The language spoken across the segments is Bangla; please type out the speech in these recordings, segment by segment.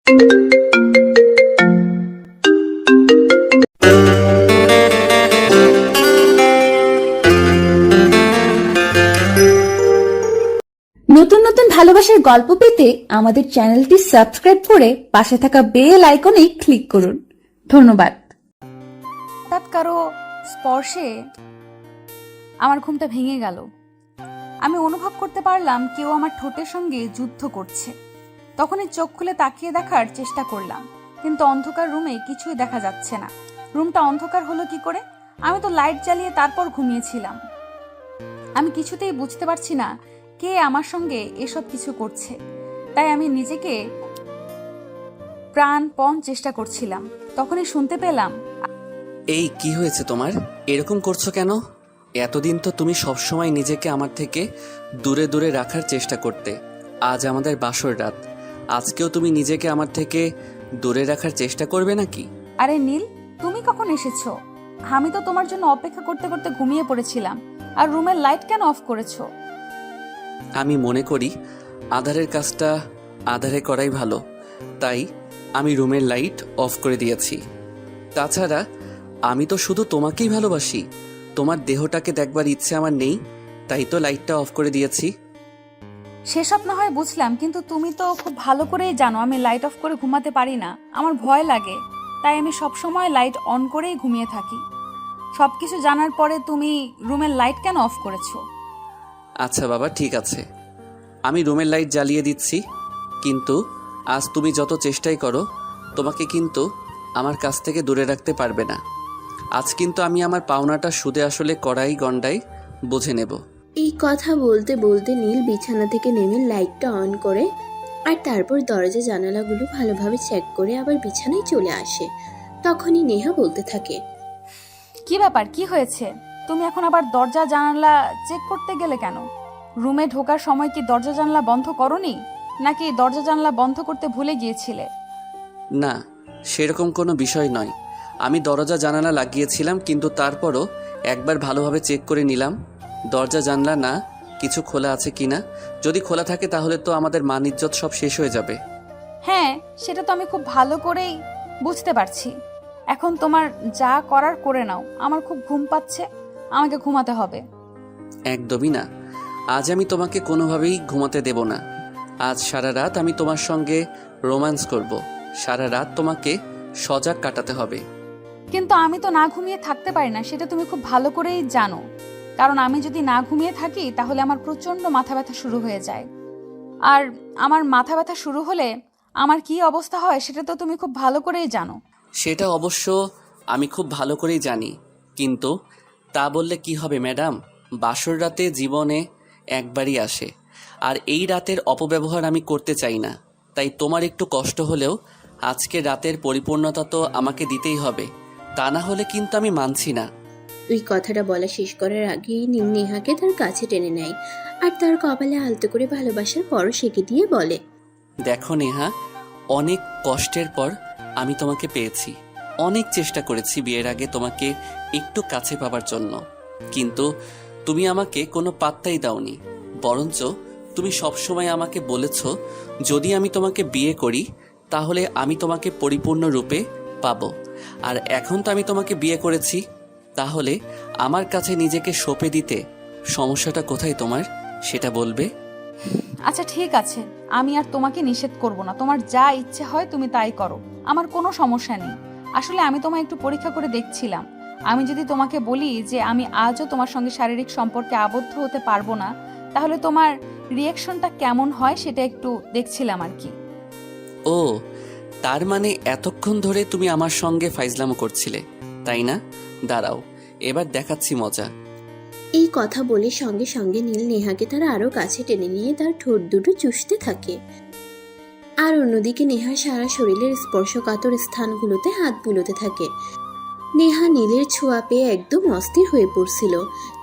নতুন নতুন ভালোবাসার গল্প পেতে আমাদের চ্যানেলটি সাবস্ক্রাইব করে পাশে থাকা বেল আইকনে ক্লিক করুন। ধন্যবাদ। হঠাৎ কারো স্পর্শে আমার ঘুমটা ভেঙে গেল। আমি অনুভব করতে পারলাম কেউ আমার ঠোঁটের সঙ্গে যুদ্ধ করছে। তখনই চোখ খুলে তাকিয়ে দেখার চেষ্টা করলাম, কিন্তু অন্ধকার রুমে কিছুই দেখা যাচ্ছে না। রুমটা অন্ধকার হলো কি করে? আমি তো লাইট জ্বালিয়ে তারপর ঘুমিয়েছিলাম। আমি কিছুতেই বুঝতে পারছি না কে আমার সঙ্গে এসব কিছু করছে। তাই আমি নিজেকে প্রাণপণ চেষ্টা করছিলাম। তখনই শুনতে পেলাম, এই কি হয়েছে তোমার? এরকম করছো কেন? এতদিন তো তুমি সবসময় নিজেকে আমার থেকে দূরে দূরে রাখার চেষ্টা করতে। আজ আমাদের বাসর রাত, আজকেও তুমি নিজেকে আমার থেকে দূরে রাখার চেষ্টা করবে নাকি? আরে নীল, তুমি কখন এসেছো? আমি তো তোমার জন্য অপেক্ষা করতে করতে ঘুমিয়ে পড়েছিলাম। আর রুমের লাইট কেন অফ করেছো? আমি মনে করি আধারের কাজটা আধারে করাই ভালো, তাই আমি রুমের লাইট অফ করে দিয়েছি। তাছাড়া আমি তো শুধু তোমাকেই ভালোবাসি, তোমার দেহটাকে দেখবার ইচ্ছে আমার নেই, তাই তো লাইটটা অফ করে দিয়েছি। সেসব না হয় বুঝলাম, কিন্তু তুমি তো খুব ভালো করেই জানো আমি লাইট অফ করে ঘুমাতে পারি না, আমার ভয় লাগে। তাই আমি সবসময় লাইট অন করেই ঘুমিয়ে থাকি। সবকিছু জানার পরে তুমি রুমের লাইট কেন অফ করেছো? আচ্ছা বাবা, ঠিক আছে, আমি রুমের লাইট জ্বালিয়ে দিচ্ছি। কিন্তু আজ তুমি যত চেষ্টাই করো, তোমাকে কিন্তু আমার কাছ থেকে দূরে রাখতে পারবে না। আজ কিন্তু আমি আমার পাওনাটা সুদে আসলে কড়াই গন্ডাই বুঝে নেব। এই কথা বলতে বলতে নীল বিছানা থেকে নেমে লাইটটা অন করে আর তারপর দরজা জানালাগুলো ভালোভাবে চেক করে আবার বিছানায় চলে আসে। তখনই নেহা বলতে থাকে, কি ব্যাপার, কি হয়েছে? তুমি এখন আবার দরজা জানালা চেক করতে গেলে কেন? রুমে ঢোকার সময় কি দরজা জানালা বন্ধ করনি, নাকি দরজা জানালা বন্ধ করতে ভুলে গিয়েছিলে? না, সেরকম কোনো বিষয় নয়। আমি দরজা জানালা লাগিয়েছিলাম, কিন্তু তারপরও একবার ভালোভাবে চেক করে নিলাম দরজা জানলা না কিছু খোলা আছে কিনা। যদি খোলা থাকে তাহলে তো আমাদের মান ইজ্জত সব শেষ হয়ে যাবে। হ্যাঁ, সেটা তো আমি খুব ভালো করেই বুঝতে পারছি। এখন তোমার যা করার করে নাও, আমার খুব ঘুম পাচ্ছে, আমাকে ঘুমাতে হবে। একদমই না, আজ আমি তোমাকে কোনোভাবেই ঘুমাতে দেব না। আজ সারা রাত আমি তোমার সঙ্গে রোম্যান্স করব। সারা রাত তোমাকে সজাগ কাটাতে হবে। কিন্তু আমি তো না ঘুমিয়ে থাকতে পারি না, সেটা তুমি খুব ভালো করেই জানো। কারণ আমি যদি না ঘুমিয়ে থাকি তাহলে আমার প্রচন্ড মাথা ব্যথা শুরু হয়ে যায়। আর আমার মাথা ব্যথা শুরু হলে আমার কি অবস্থা হয় সেটা তো তুমি খুব ভালো করেই জানো। সেটা অবশ্য আমি খুব ভালো করেই জানি, কিন্তু তা বললে কি হবে ম্যাডাম? বাসর রাতে জীবনে একবারই আসে, আর এই রাতের অপব্যবহার আমি করতে চাই না। তাই তোমার একটু কষ্ট হলেও আজকে রাতের পরিপূর্ণতা তো আমাকে দিতেই হবে, তা না হলে কিন্তু আমি মানছি না। ওই কথাটা বলা শেষ করার আগেই নীল নেহাকে তার কাছে টেনে নেয় আর তার কপালে আলতো করে ভালোবাসার পরশ এঁকে দিয়ে বলে, দেখো নেহা, অনেক কষ্টের পর আমি তোমাকে পেয়েছি। অনেক চেষ্টা করেছি বিয়ের আগে তোমাকে একটু কাছে পাবার জন্য, কিন্তু তুমি আমাকে কোনো পাত্তাই দাওনি। বরঞ্চ তুমি সবসময় আমাকে বলেছ যদি আমি তোমাকে বিয়ে করি তাহলে আমি তোমাকে পরিপূর্ণ রূপে পাবো। আর এখন তো আমি তোমাকে বিয়ে করেছি, তাহলে আমার কাছে নিজেকে সঁপে দিতে সমস্যাটা কোথায় তোমার, সেটা বলবে? আচ্ছা ঠিক আছে, আমি আর তোমাকে নিষেধ করব না, তোমার যা ইচ্ছে হয় তুমি তাই করো, আমার কোনো সমস্যা নেই। আসলে আমি তোমায় একটু পরীক্ষা করে দেখছিলাম। আমি যদি তোমাকে বলি যে আমি আজও তোমার সঙ্গে শারীরিক সম্পর্কে আবদ্ধ হতে পারবো না, তাহলে তোমার রিয়াকশনটা কেমন হয় সেটা একটু দেখছিলাম আর কি। ও, তার মানে এতক্ষণ ধরে তুমি আমার সঙ্গে ফাইজলামো করছিলে, তাই না? দাঁড়াও, এবার দেখাচ্ছি মজা। এই কথা বলে সঙ্গে সঙ্গে নীল নেহাকে তার আরো কাছে টেনে নিয়ে তার ঠোঁট দুটো চুষতে থাকে। আর অন্যদিকে নেহা সারা শরীরের স্পর্শকাতর স্থানগুলোতে হাত বুলোতে থাকে। নেহা নীলের ছোঁয়া পেয়ে একদম অস্থির হয়ে পড়ছিল।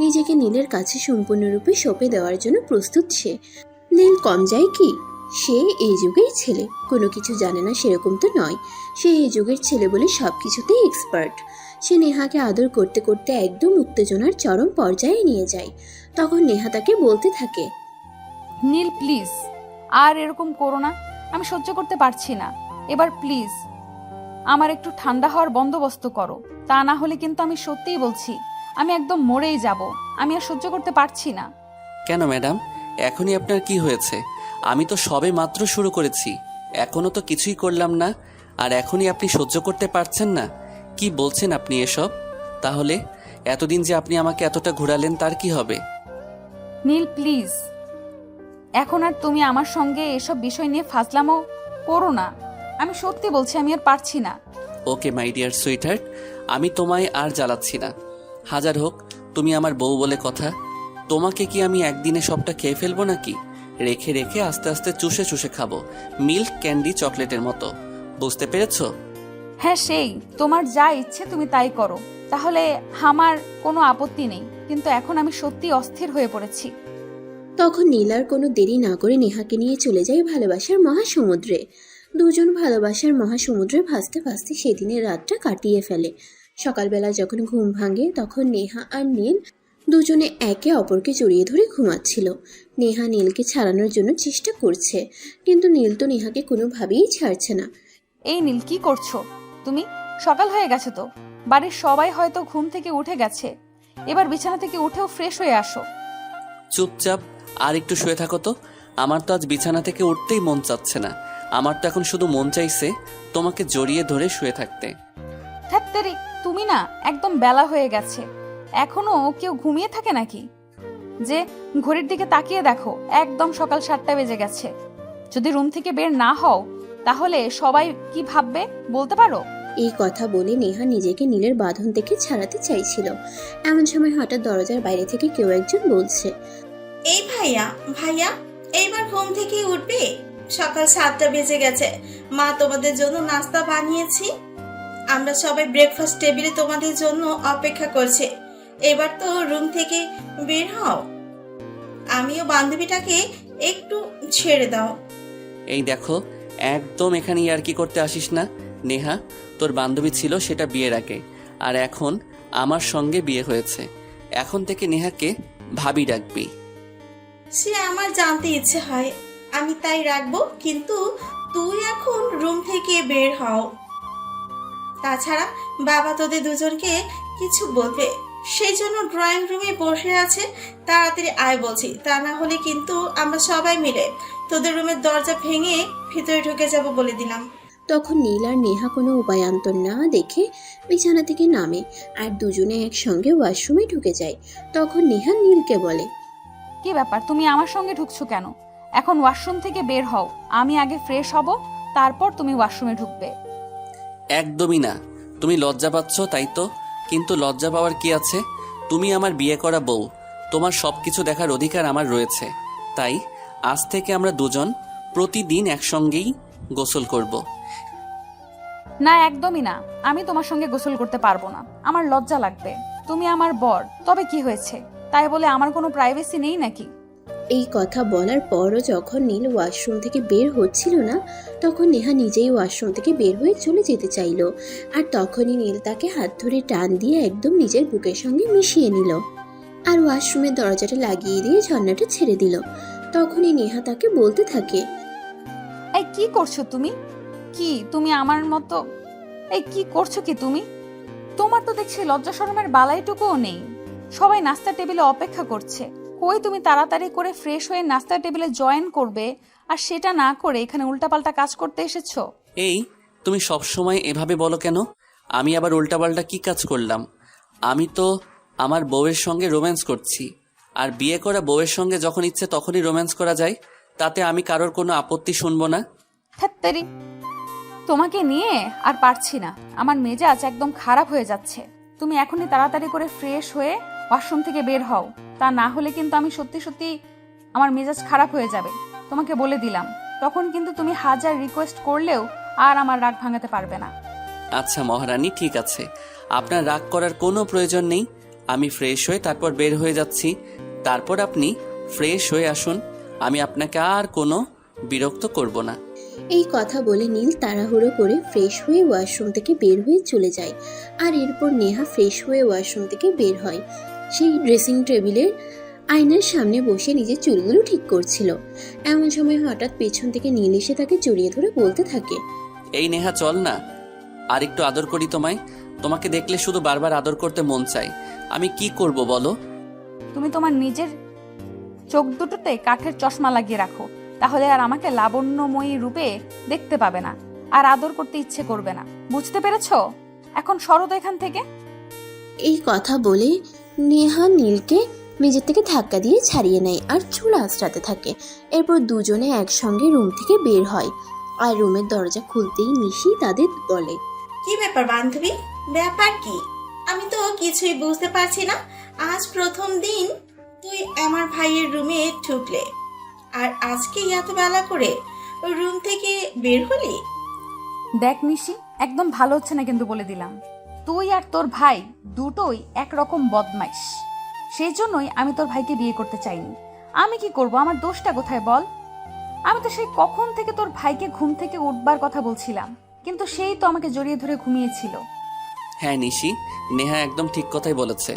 নিজেকে নীলের কাছে সম্পূর্ণরূপে সঁপে দেওয়ার জন্য প্রস্তুত সে। নীল কম যায় কি? সে এই যুগের ছেলে, কোনো কিছু জানে না সেরকম তো নয়। সে এই যুগের ছেলে বলে সব কিছুতেই এক্সপার্ট। সে নেহাকে আদর করতে করতে একদম উত্তেজনার চরম পর্যায়ে নিয়ে যায়। তখন নেহা তাকে বলতে থাকে, নীল প্লিজ আর এরকম করো না, আমি সহ্য করতে পারছি না। এবার প্লিজ আমার একটু ঠান্ডা হওয়ার বন্দোবস্ত করো, তা না হলে কিন্তু আমি সত্যিই বলছি আমি একদম মরেই যাব। আমি আর সহ্য করতে পারছি না। কেন ম্যাডাম, এখনই আপনার কি হয়েছে? আমি তো সবে মাত্র শুরু করেছি, এখনো তো কিছুই করলাম না, আর এখনই আপনি সহ্য করতে পারছেন না? কি বলছেন আপনি এসব? তাহলে এতদিন যে আপনি আমাকে এতটা ঘোরালেন তার কি হবে? নীল প্লিজ, এখন আর তুমি আমার সঙ্গে এসব বিষয় নিয়ে ফাজলামো করো না। আমি সত্যি বলছি আমি আর পারছি না। ওকে মাই ডিয়ার সুইটহার্ট, আমি তোমায় আর জ্বালাচ্ছি না। হাজার হোক তুমি আমার বউ বলে কথা। তোমাকে কি আমি একদিনে সবটা খেয়ে ফেলবো নাকি? রেখে রেখে আস্তে আস্তে চুষে চুষে খাবো, মিল্ক ক্যান্ডি চকলেটের মতো। বুঝতে পেরেছো? হ্যাঁ, সেই তোমার যা ইচ্ছে তুমি তাই করো, তাহলে আমার কোনো আপত্তি নেই, কিন্তু এখন আমি সত্যি অস্থির হয়ে পড়েছি। তখন নীল আর কোনো দেরি না করে নেহাকে নিয়ে চলে যায় ভালোবাসার মহাসমুদ্রে। দুজন ভালোবাসার মহাসমুদ্রে ভাসতে ভাসতে সেদিনের রাতটা কাটিয়ে ফেলে। সকালবেলা যখন ঘুম ভাঙে তখন নেহা আর নীল দুজনে একে অপরকে জড়িয়ে ধরে ঘুমাচ্ছিল। নেহা নীলকে ছাড়ানোর জন্য চেষ্টা করছে, কিন্তু নীল তো নেহাকে কোনোভাবেই ছাড়ছে না। এই নীল, কি করছো তুমি? সকাল হয়ে গেছে তো, বাড়ির সবাই হয়তো ঘুম থেকে উঠে গেছে। এবার বিছানা থেকে উঠেও ফ্রেশ হয়ে আসো। চুপচাপ আর একটু শুয়ে থাকো তো। আমার তো আজ বিছানা থেকে উঠতেই মন চাচ্ছে না। আমার তো এখন শুধু মন চাইছে তোমাকে জড়িয়ে ধরে শুয়ে থাকতে। ধ্যাত্তেরি, তুমি না, একদম বেলা হয়ে গেছে, এখনো কেউ ঘুমিয়ে থাকে নাকি? যে ঘড়ির দিকে তাকিয়ে দেখো, একদম সকাল 7টা বেজে গেছে। যদি রুম থেকে বের না হও তাহলে সবাই কি ভাববে বলতে পারো? এই কথা বলে নেহা নিজেকে নীলের বাঁধন থেকে ছাড়াতে চাইছিল। এমন সময় হঠাৎ দরজার বাইরে থেকে কেউ একজন বলছে, এই ভাইয়া ভাইয়া, এইবার ঘুম থেকে উঠবে? সকাল 7টা বেজে গেছে, মা তোমাদের জন্য নাস্তা বানিয়েছি। আমরা সবাই ব্রেকফাস্ট টেবিলে তোমাদের জন্য অপেক্ষা করছে। এবার তো রুম থেকে বের হও, আমিও বান্ধবীটাকে একটু ছেড়ে দাও। এই দেখো, একদম এখানে ইয়ার্কি করতে আসিস না। নেহা, তোর বান্ধবী ছিল সেটা বিয়ের আগে, আর এখন আমার সঙ্গে বিয়ে হয়েছে। এখন থেকে নেহাকে ভাবি ডাকবি। সে আমার জানতে ইচ্ছে হয়, আমি তাই রাখবো, কিন্তু তুই এখন রুম থেকে বের হও। তাছাড়া বাবা তোদের দুজনকে কিছু বলবে, সেই জন্য ড্রয়িং রুমে বসে আছে। তাড়াতাড়ি আয় বলছি, তা না হলে কিন্তু আমরা সবাই মিলে তোদের রুমের দরজা ভেঙে ভিতরে ঢুকে যাব বলে দিলাম। তখন নীল আর নেহা কোনো উপায়ান্তর না দেখে বিছানা থেকে নামে আর দুজনে একসঙ্গে ওয়াশরুমে ঢুকে যায়। তখন নেহা নীলকে বলে, কি ব্যাপার, তুমি আমার সঙ্গে ঢুকছো কেন? এখন ওয়াশরুম থেকে বের হও, আমি আগে ফ্রেশ হব, তারপর তুমি ওয়াশরুমে ঢুকবে। একদমই না। তুমি লজ্জা পাচ্ছ তাই তো, কিন্তু লজ্জা পাওয়ার কি আছে? তুমি আমার বিয়ে করা বউ, তোমার সব কিছু দেখার অধিকার আমার রয়েছে। তাই আজ থেকে আমরা দুজন প্রতিদিন একসঙ্গেই গোসল করব। না, একদমই না, আমি তোমার সঙ্গে গোসল করতে পারবো না, আমার লজ্জা লাগবে। তুমি আমার বর, তবে কি হয়েছে? তাই বলে আমার কোনো প্রাইভেসি নেই নাকি? এই কথা বলার পরও যখন নীল ওয়াশরুম থেকে বের হচ্ছিল না, তখন নেহা নিজেই ওয়াশরুম থেকে বের হয়ে চলে যেতে চাইল। আর তখনই নীল তাকে হাত ধরে টান দিয়ে একদম নিজের বুকের সঙ্গে মিশিয়ে নিল আর ওয়াশরুমের দরজাটা লাগিয়ে দিয়ে ঝর্ণাটা ছেড়ে দিল। তখনই নেহা তাকে বলতে থাকে, এই কি করছো তুমি? কি তুমি আমার মতো? এই কি করছো কি তুমি? তোমার তো দেখছি লজ্জা শরমের বালাইটুকুও নেই। সবাই নাস্তার টেবিলে অপেক্ষা করছে, কই তুমি তাড়াতাড়ি করে ফ্রেশ হয়ে নাস্তার টেবিলে জয়েন করবে, আর সেটা না করে এখানে উল্টাপাল্টা কাজ করতে এসেছো। এই তুমি সব সময় এভাবে বলো কেন? আমি আবার উল্টাপাল্টা কি কাজ করলাম? আমি তো আমার বউয়ের সঙ্গে রোম্যান্স করছি, আর বিয়ে করা বউয়ের সঙ্গে যখন ইচ্ছে তখনই রোম্যান্স করা যায়, তাতে আমি কারোর কোনো আপত্তি শুনবো না। ধ্যাত্তেরি, তোমাকে নিয়ে আর পারছি না, আমার মেজাজ একদম খারাপ হয়ে যাচ্ছে। তুমি এখনই তাড়াতাড়ি করে ফ্রেশ হয়ে ওয়াশরুম থেকে বের হও, তা না হলে কিন্তু আমি সত্যি সত্যি আমার মেজাজ খারাপ হয়ে যাবে, তোমাকে বলে দিলাম। তখন কিন্তু তুমি হাজার রিকোয়েস্ট করলেও আর আমার রাগ ভাঙাতে পারবে না। আচ্ছা মহারানী, ঠিক আছে, আপনার রাগ করার কোনো প্রয়োজন নেই। আমি ফ্রেশ হয়ে তারপর বের হয়ে যাচ্ছি, তারপর আপনি ফ্রেশ হয়ে আসুন। আমি আপনাকে আর কোনো বিরক্ত করব না। এই কথা বলে নীল তাড়াহুড়ো করে ফ্রেশ হয়ে ওয়াশরুম থেকে বের হয়ে চলে যায়। আর এরপর নেহা ফ্রেশ হয়ে ওয়াশরুম থেকে বের হয়। সেই ড্রেসিং টেবিলের আয়নার সামনে বসে নিজের চুলগুলো ঠিক করছিল। এমন সময় হঠাৎ পেছন থেকে নীল এসে তাকে জড়িয়ে ধরে বলতে থাকে, এই নেহা চল না, আর একটু আদর করি তোমায়। তোমাকে দেখলে শুধু বারবার আদর করতে মন চায়। আমি কি করব বলো? তুমি তোমার নিজের চোখ দুটোতে কাঠের চশমা লাগিয়ে রাখো, তাহলে আর আমাকে লাবণ্যময়ী রূপে দেখতে পাবে না, আর আদর করতে ইচ্ছে করবে না। বুঝতে পেরেছো? এখন সরো তো এখান থেকে। এই কথা বলে নেহা নীলকে মেঝের থেকে ধাক্কা দিয়ে ছাড়িয়ে নেয় আর চুল আঁচড়াতে থাকে। এরপর দুজনে একসঙ্গে রুম থেকে বের হয়। আর রুমের দরজা খুলতেই নিশি তাদের বলে, কি ব্যাপার বান্ধবী? ব্যাপার কি? আমি তো কিছুই বুঝতে পারছি না। আজ প্রথম দিন তুই আমার ভাইয়ের রুমে ঢুকলে, আর আজকে এত বেলা করে রুম থেকে বের হলি? দেখ নিশি, একদম ভালো হচ্ছে না কিন্তু, বলে দিলাম। তুই আর তোর ভাই দুটোই একরকম বদমাইশ। সেই জন্যই আমি তোর ভাইকে বিয়ে করতে চাইনি। আমি কি করব? আমার দোষটা কোথায় বল? আমি তো সেই কখন থেকে তোর ভাইকে ঘুম থেকে উঠবার কথা বলছিলাম, কিন্তু সেই তো আমাকে জড়িয়ে ধরে ঘুমিয়েছিল। হ্যাঁ নিশি, নেহা একদম ঠিক কথাই বলেছে।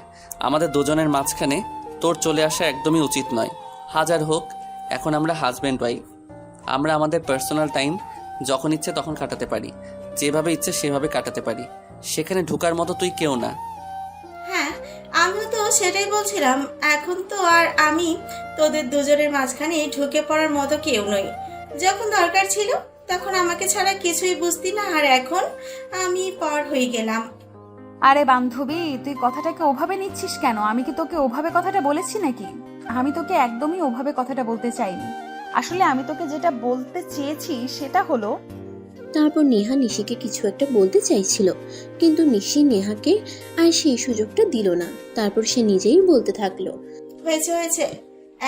আমাদের দুজনের মাঝখানে তোর চলে আসা একদমই উচিত নয়। হাজার হোক, এখন আমরা হাজব্যান্ড ওয়াইফ। আমরা আমাদের পার্সোনাল টাইম যখন ইচ্ছে তখন কাটাতে পারি, যেভাবে ইচ্ছে সেভাবে কাটাতে পারি। সেখানে ঢোকার মতো তুই কেউ না। হ্যাঁ, আমিও তো সেটাই বলছিলাম। এখন তো আর আমি তোদের দুজনের মাঝখানে ঢুকে পড়ার মতো কেউ নই। যখন দরকার ছিল তখন আমাকে ছাড়া কিছুই বুঝতি না, আর এখন আমি পর হয়ে গেলাম। আরে বান্ধবী, তুই কথাটাকে ওভাবে নিচ্ছিস কেন? আমি কি তোকে ওভাবে কথাটা বলেছি নাকি? আমি তোকে একদমই ওভাবে কথাটা বলতে চাইনি। আসলে আমি তোকে যেটা বলতে চেয়েছি সেটা হলো, তারপর নেহা নিশিকে কিছু একটা বলতে চাইছিল, কিন্তু নিশি নেহাকে আর সেই সুযোগটা দিল না। তারপর সে নিজেই বলতে থাকলো, হয়েছে হয়েছে,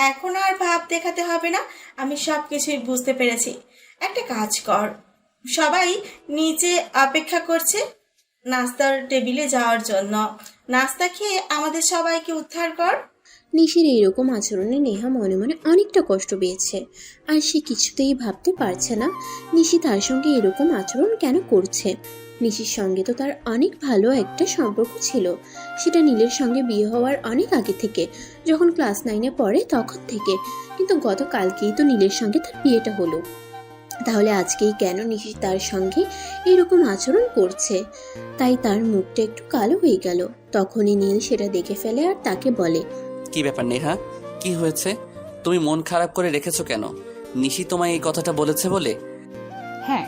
এখন আর ভাব দেখাতে হবে না। আমি সব কিছুই বুঝতে পেরেছি। একটা কাজ কর, সবাই নিচে অপেক্ষা করছে নাস্তার টেবিলে যাওয়ার জন্য। নাস্তা খেয়ে আমাদের সবাইকে উদ্ধার কর। নিশির এইরকম আচরণে নেহা মনে মনে অনেকটা কষ্ট পেয়েছে, আর সে কিছুতেই ভাবতে পারছে না নিশি তার সঙ্গে এরকম আচরণ কেন করছে। নিশির সঙ্গে তো তার অনেক ভালো একটা সম্পর্ক ছিল, সেটা নীলের সঙ্গে বিয়ে হওয়ার অনেক আগে থেকে, যখন ক্লাস 9-এ পড়ে তখন থেকে। কিন্তু গতকালকেই তো নীলের সঙ্গে তার বিয়েটা হলো, তাহলে আজকেই কেন নিশি তার সঙ্গে এরকম আচরণ করছে? তাই তার মুখটা একটু কালো হয়ে গেল। তখনই নীল সেটা দেখে ফেলে আর তাকে বলে, কি ব্যাপার নেহা, কি হয়েছে? তুমি মন খারাপ করে রেখেছো কেন? নিশি তোমায় এই কথাটা বলেছে বলে? হ্যাঁ,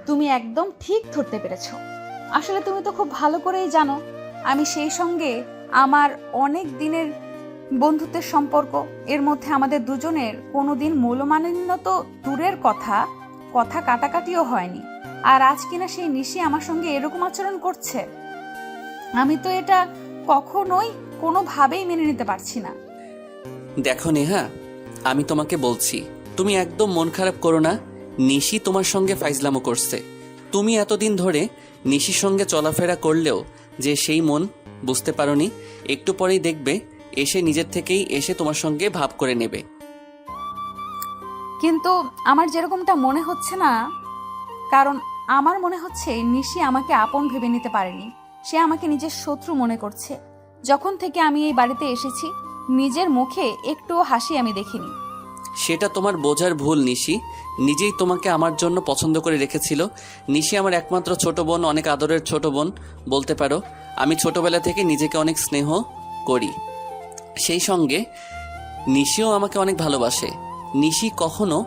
তুমি একদম ঠিক ধরতে পেরেছো। আসলে তুমি তো খুব ভালো করেই জানো আমি সেই সঙ্গে আমার অনেক দিনের বন্ধুত্বের সম্পর্ক, এর মধ্যে আমাদের দুজনের কোনোদিন মূল্যমান্য তো দূরের কথা, কথা কাটাকাটিও হয়নি। আর আজ কিনা সেই নিশি আমার সঙ্গে এরকম আচরণ করছে। আমি তো এটা কখনোই কোনোভাবেই মেনে নিতে পারছি না। দেখো নেহা, আমি তোমাকে বলছি, তুমি একদম মন খারাপ করো না। নিশি তোমার সঙ্গে ফাইজলামো করছে। তুমি এতদিন ধরে নিশির সঙ্গে চলাফেরা করলেও যে সেই মন বুঝতে পারোনি, একটু পরেই দেখবে এসে নিজের থেকেই এসে তোমার সঙ্গে ভাব করে নেবে। কিন্তু আমার যেরকমটা মনে হচ্ছে না, কারণ আমার মনে হচ্ছে নিশি আমাকে আপন ভেবে নিতে পারেনি। সে আমাকে নিজের শত্রু মনে করছে। যখন থেকে আমি এই বাড়িতে এসেছি নিজের মুখে একটুও হাসি আমি দেখিনি। সেটা তোমার বোঝার ভুল নিশি। নিজেই তোমাকে আমার জন্য পছন্দ করে রেখেছিল। নিশি আমার একমাত্র ছোট বোন, অনেক আদরের ছোট বোন বলতে পারো। আমি ছোটবেলা থেকে নিজেকে অনেক স্নেহ করি। সেই সঙ্গে নিশিও আমাকে অনেক ভালোবাসে। নিশি কখনো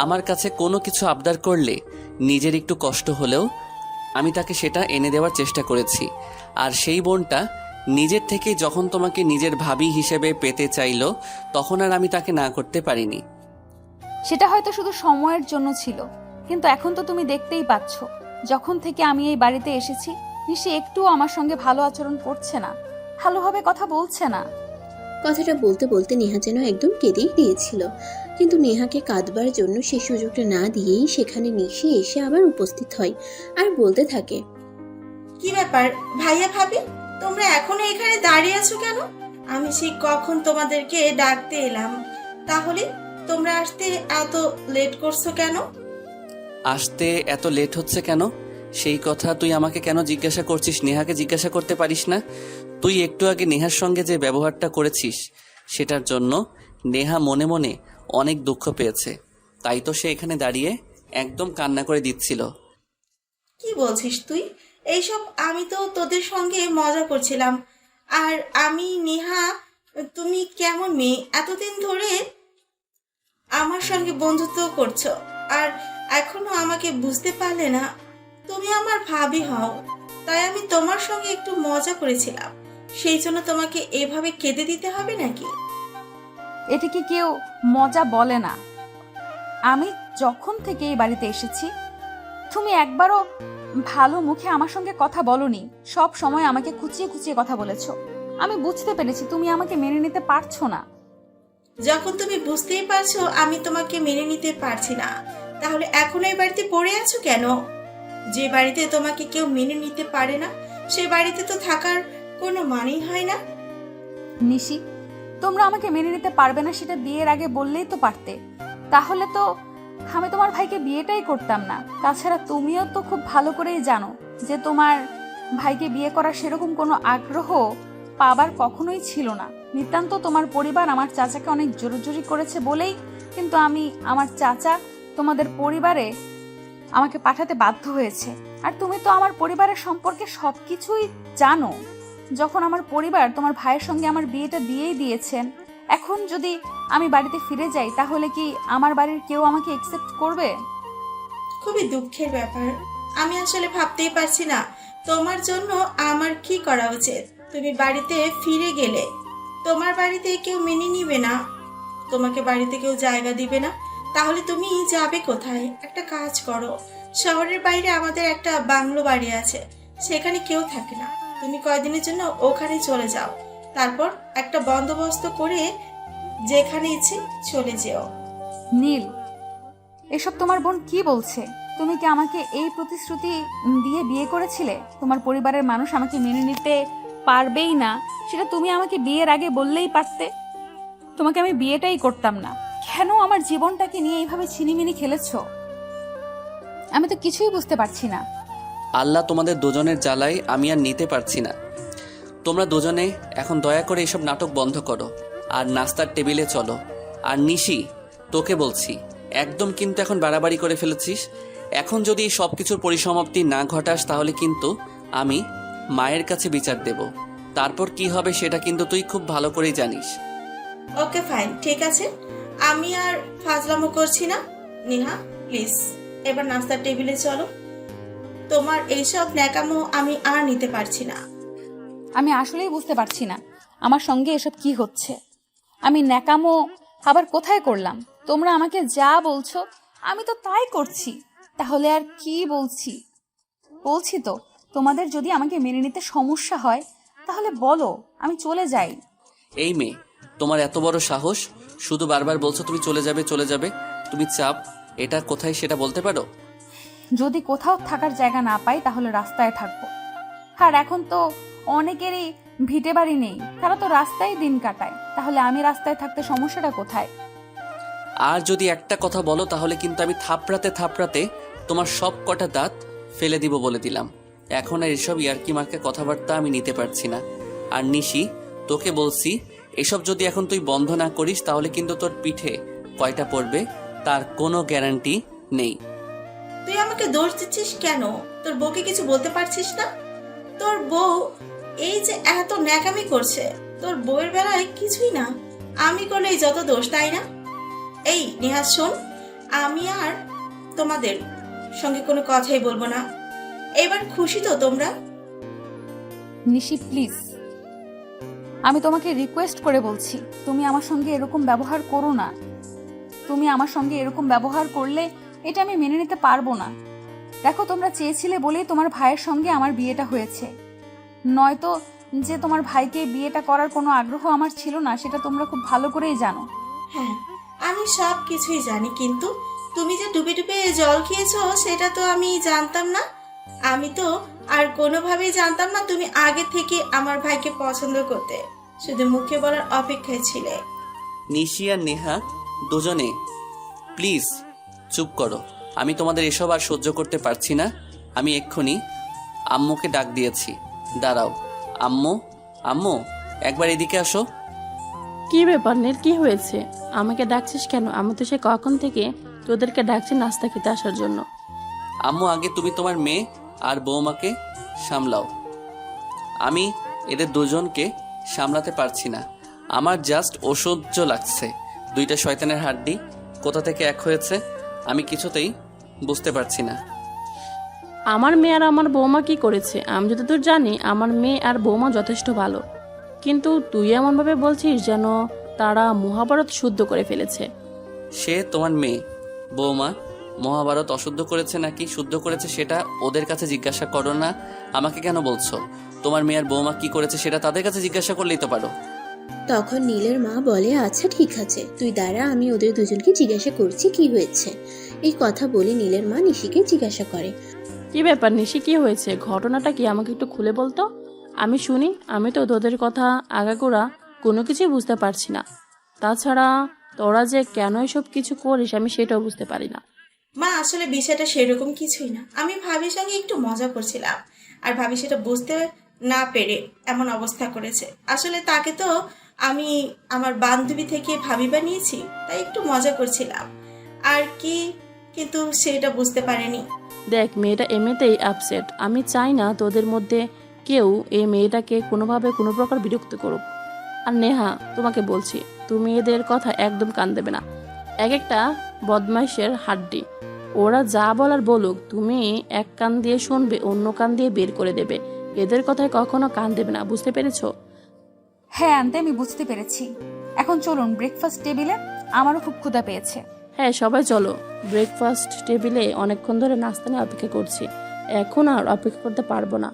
আমার কাছে কোনো কিছু আবদার করলে নিজের একটু কষ্ট হলেও আমি তাকে সেটা এনে দেওয়ার চেষ্টা করেছি। আর সেই বোনটা নিজের থেকে যখন তোমাকে নিজের ভাবি হিসেবে পেতে চাইলো, তখন আর আমি তাকে না করতে পারিনি। সেটা হয়তো শুধু সময়ের জন্য ছিল, কিন্তু এখন তো তুমি দেখতেই পাচ্ছ, যখন থেকে আমি এই বাড়িতে এসেছি নিশি একটুও আমার সঙ্গে ভালো আচরণ করছে না, ভালোভাবে কথা বলছে না। কথাটা বলতে বলতে নেহা যেন একদম কেঁদেই দিয়েছিল, কিন্তু নেহাকে কাঁদবার জন্য সেই সুযোগটা না দিয়েই সেখানে নিশি এসে আবার উপস্থিত হয় আর বলতে থাকে, কি ব্যাপার ভাইয়া ভাবি, তোমরা এখনো এখানে দাঁড়িয়ে আছো কেন? আমি সেই কখন তোমাদেরকে ডাকতে এলাম, তাহলে তোমরা আসতে এত লেট করছো কেন? আসতে এত লেট হচ্ছে কেন সেই কথা তুই আমাকে কেন জিজ্ঞাসা করছিস? নেহাকে জিজ্ঞাসা করতে পারিস না? তুই একটু আগে নেহার সঙ্গে যে ব্যবহারটা করেছিস সেটার জন্য নেহা মনে মনে অনেক দুঃখ পেয়েছে। তাই তো সে এখানে দাঁড়িয়ে একদম কান্না করে দিচ্ছিল। কি বলছিস তুই? এইসব আমি তো তোদের সঙ্গে মজা করছিলাম। আর আমি নেহা, তুমি কেমন মেয়ে? এতদিন ধরে আমার সঙ্গে বন্ধুত্ব করছো আর এখনো আমাকে বুঝতে পারলে না? তুমি আমার ভাবি হও, তাই আমি তোমার সঙ্গে একটু মজা করেছিলাম। সেই জন্য তোমাকে এভাবে কেঁদে দিতে হবে নাকি? এটা কি কেউ মজা বলে না? আমি যখন থেকে এই বাড়িতে এসেছি তুমি একবারও ভালো মুখে আমার সঙ্গে কথা বলনি। সব সময় আমাকে খুঁচিয়ে খুঁচিয়ে কথা বলেছো। আমি বুঝতে পেরেছি তুমি আমাকে মেনে নিতে পারছো না। যখন তুমি বুঝতেই পারছো আমি তোমাকে মেনে নিতে পারছি না, তাহলে এখন এই বাড়িতে পড়ে আছো কেন? যে বাড়িতে তোমাকে কেউ মেনে নিতে পারে না, সে বাড়িতে তো থাকার কোনো মানেই হয় না। নিশি, তোমরা আমাকে মেনে নিতে পারবে না সেটা বিয়ের আগে বললেই তো পারতে। তাহলে তো আমি তোমার ভাইকে বিয়েটাই করতাম না। তাছাড়া তুমিও তো খুব ভালো করেই জানো যে তোমার ভাইকে বিয়ে করার সেরকম কোনো আগ্রহ পাবার কখনোই ছিল না। নিতান্ত তোমার পরিবার আমার চাচাকে অনেক জোরাজুরি করেছে বলেই কিন্তু আমার চাচা তোমাদের পরিবারে আমাকে পাঠাতে বাধ্য হয়েছে। আর তুমি তো আমার পরিবারের সম্পর্কে সবকিছুই জানো। যখন আমার পরিবার তোমার ভাইয়ের সঙ্গে আমার বিয়েটা দিয়েই দিয়েছেন, এখন যদি আমি বাড়িতে ফিরে যাই তাহলে কি আমার বাড়ির কেউ আমাকে একসেপ্ট করবে? খুবই দুঃখের ব্যাপার। আমি আসলে ভাবতেই পারছি না তোমার জন্য আমার কি করা উচিত। তুমি বাড়িতে ফিরে গেলে তোমার বাড়িতে কেউ মেনে নিবে না, তোমাকে বাড়িতে কেউ জায়গা দিবে না। তাহলে তুমি যাবে কোথায়? একটা কাজ করো, শহরের বাইরে আমাদের একটা বাংলো বাড়ি আছে, সেখানে কেউ থাকে না। তুমি কয়দিনের জন্য ওখানে চলে যাও, তারপর একটা বন্দোবস্ত করে যেখানে ইচ্ছে চলে যেও। নীল, এসব তোমার বোন কি বলছে? তুমি কি আমাকে এই প্রতিশ্রুতি দিয়ে বিয়ে করেছিলে? তোমার পরিবারের মানুষ আমাকে মেনে নিতে পারবেই না সেটা তুমি আমাকে বিয়ের আগে বললেই পারতে। তোমাকে আমি বিয়েটাই করতাম না। কেন আমার জীবনটাকে নিয়ে এইভাবে ছিনিমিনি খেলেছো? আমি তো কিছুই বুঝতে পারছি না। আল্লাহ তোমাদের দুজনের জ্বালায় আমি আর নিতে পারছি না। তোমরা দুজনে এখন দয়া করে এসব নাটক বন্ধ করো আর নাস্তার টেবিলে চলো। আর নিশি, তোকে বলছি, একদম কিন্তু এখন বাড়াবাড়ি করে ফেলেছিস। এখন যদি এই সব কিছুর পরিসমাপ্তি না ঘটাস তাহলে কিন্তু আমি মায়ের কাছে বিচার দেব। তারপর কি হবে সেটা কিন্তু তুই খুব ভালো করেই জানিস। ওকে ফাইন, ঠিক আছে, আমি আর ফাজলামো করছি না। নেহা প্লিজ এবার নাস্তার টেবিলে চলো। তোমার এইসব ন্যাকামো আমি আর নিতে পারছি না। আমি আসলেই বুঝতে পারছি না আমার সঙ্গে এসব কি হচ্ছে। আমি ন্যাকামো আবার কোথায় করলাম? তোমরা আমাকে যা বলছো আমি তো তাই করছি। তাহলে আর কি বলছি তো তোমাদের যদি আমাকে মেনে নিতে সমস্যা হয় তাহলে বলো, আমি চলে যাই। এই মেয়ে, তোমার এত বড় সাহস! শুধু বারবার বলছো তুমি চলে যাবে চলে যাবে। তুমি চাপ এটা কোথায় সেটা বলতে পারো? যদি কোথাও থাকার জায়গা না পাই তাহলে রাস্তায় থাকবো। আর এখন তো অনেকেরই ভিটে বাড়ি নেই, তারা তো রাস্তায় দিন কাটায়। তাহলে আমি রাস্তায় থাকতে সমস্যাটা কোথায়? আর যদি একটা কথা বলো তাহলে কিন্তু আমি থাপড়াতে তোমার সব কটা দাঁত ফেলে দিব বলে দিলাম। এখন আর এসব ইয়ার্কি মার্কা কথাবার্তা আমি নিতে পারছি না। আর নিশি, তোকে বলছি, এসব যদি এখন তুই বন্ধ না করিস তাহলে কিন্তু তোর পিঠে কয়টা পড়বে তার কোনো গ্যারান্টি নেই। তুই আমাকে দোষ দিচ্ছিস কেন? তোর বউকে কিছু বলতে পারছিস না? তোর বউ এই যে এত ন্যাকামি করছে, তোর বউয়ের বেলায় কিছুই না, আমি করলেই যত দোষ, তাই না? এই নেহা শোন, আমি আর তোমাদের সঙ্গে কোনো কথাই বলবো না। এবার খুশি তো তোমরা? নিশি প্লিজ, আমি তোমাকে রিকোয়েস্ট করে বলছি, তুমি আমার সঙ্গে এরকম ব্যবহার করো না। তুমি আমার সঙ্গে এরকম ব্যবহার করলে এটা আমি মেনে নিতে পারবো না। দেখো, তোমরা চেয়েছিলে বলেই তোমার ভাইয়ের সঙ্গে আমার বিয়েটা হয়েছে। নয়তো যে তোমার ভাইকে বিয়েটা করার কোনো আগ্রহ আমার ছিল না সেটা তোমরা খুব ভালো করেই জানো। হ্যাঁ, আমি সব কিছুই জানি, কিন্তু তুমি যে ডুবে ডুবে জল খেয়েছো সেটা তো আমি জানতাম না। আমি তো আর কোনোভাবেই জানতাম না তুমি আগে থেকে আমার ভাইকে পছন্দ করতে, শুধু মুখে বলার অপেক্ষায় ছিলে। নিশি আর নেহা দুজনে প্লিজ চুপ করো। আমি তোমাদের এসব আর সহ্য করতে পারছি না। আমি এক্ষুনি আম্মুকে ডাক দিয়েছি। দাঁড়াও। আম্মু একবার এদিকে আসো। কি ব্যাপার নীল, কি হয়েছে? আমাকে ডাকছিস কেন? আমি তো সে কখন থেকে তোদেরকে ডাকছি নাস্তা খেতে আসার জন্য। আম্মু, আগে তুমি তোমার মেয়ে আর বৌমাকে সামলাও। আমি এদের দুজনকে সামলাতে পারছি না। আমার জাস্ট অসহ্য লাগছে। দুইটা শয়তানের হাড্ডি কোথা থেকে এক হয়েছে আমি কিছুতেই বুঝতে পারছি না। আমার মেয়ে আর আমার বৌমা কি করেছে? আমি যতদূর জানি আমার মেয়ে আর বৌমা যথেষ্ট ভালো, কিন্তু তুই এমনভাবে বলছিস যেন তারা মহাভারত শুদ্ধ করে ফেলেছে। সে তোমার মেয়ে। বৌমা মহাভারত অশুদ্ধ করেছে নাকি শুদ্ধ করেছে সেটা ওদের কাছে জিজ্ঞাসা করো না, আমাকে কেন বলছো? তোমার মেয়ে আর বৌমা কি করেছে সেটা তাদের কাছে জিজ্ঞাসা করলেই তো পারো। তখন নীলের মা বলে, আচ্ছা ঠিক আছে, তুই দাঁড়া, আমি ওদের দুজনকে জিজ্ঞাসা করছি কি হয়েছে। এই কথা বলে নীলের মা নিশিকে জিজ্ঞাসা করে। কি ব্যাপার নিশি, কি হয়েছে? ঘটনাটা কি আমাকে একটু খুলে বলতো, আমি শুনি। আমি তো তোদের কথা আগাগোড়া কোনো কিছুই বুঝতে পারছি না। তাছাড়া তোরা যে কেন এসব কিছু করিস আমি সেটাও বুঝতে পারি না। মা আসলে বিষয়টা সেরকম কিছুই না, আমি ভাবির সঙ্গে একটু মজা করছিলাম, আর ভাবি সেটা বুঝতে না পেরে এমন অবস্থা করেছে। আসলে তাকে তো আমি আমার বান্ধবী থেকে ভাবি বানিয়েছি, তাই একটু মজা করছিলাম আর কি, কিন্তু সেটা বুঝতে পারেনি। দেখ, মেয়েটা এমনিতেই আপসেট। আমি চাই না তোদের মধ্যে কেউ এই মেয়েটাকে কোনোভাবে কোনো প্রকার বিরক্ত করুক। আর নেহা, তোমাকে বলছি, তুমি এদের কথা একদম কান দেবে না। এক একটা বদমাইশের হাড্ডি, ওরা যা বলার বলুক, তুমি এক কান দিয়ে শুনবে, অন্য কান দিয়ে বের করে দেবে। এদের কথায় কখনো কান দেবে না, বুঝতে পেরেছো? হ্যাঁ আন্টি, আমি বুঝতে পেরেছি। এখন চলুন ব্রেকফাস্ট টেবিলে, আমারও খুব ক্ষুধা পেয়েছে। হ্যাঁ, সবাই চলো। ব্রেকফাস্ট টেবিলে অনেকক্ষণ ধরে নাস্তা নিয়ে অপেক্ষা করছি, এখন আর অপেক্ষা করতে পারবো না।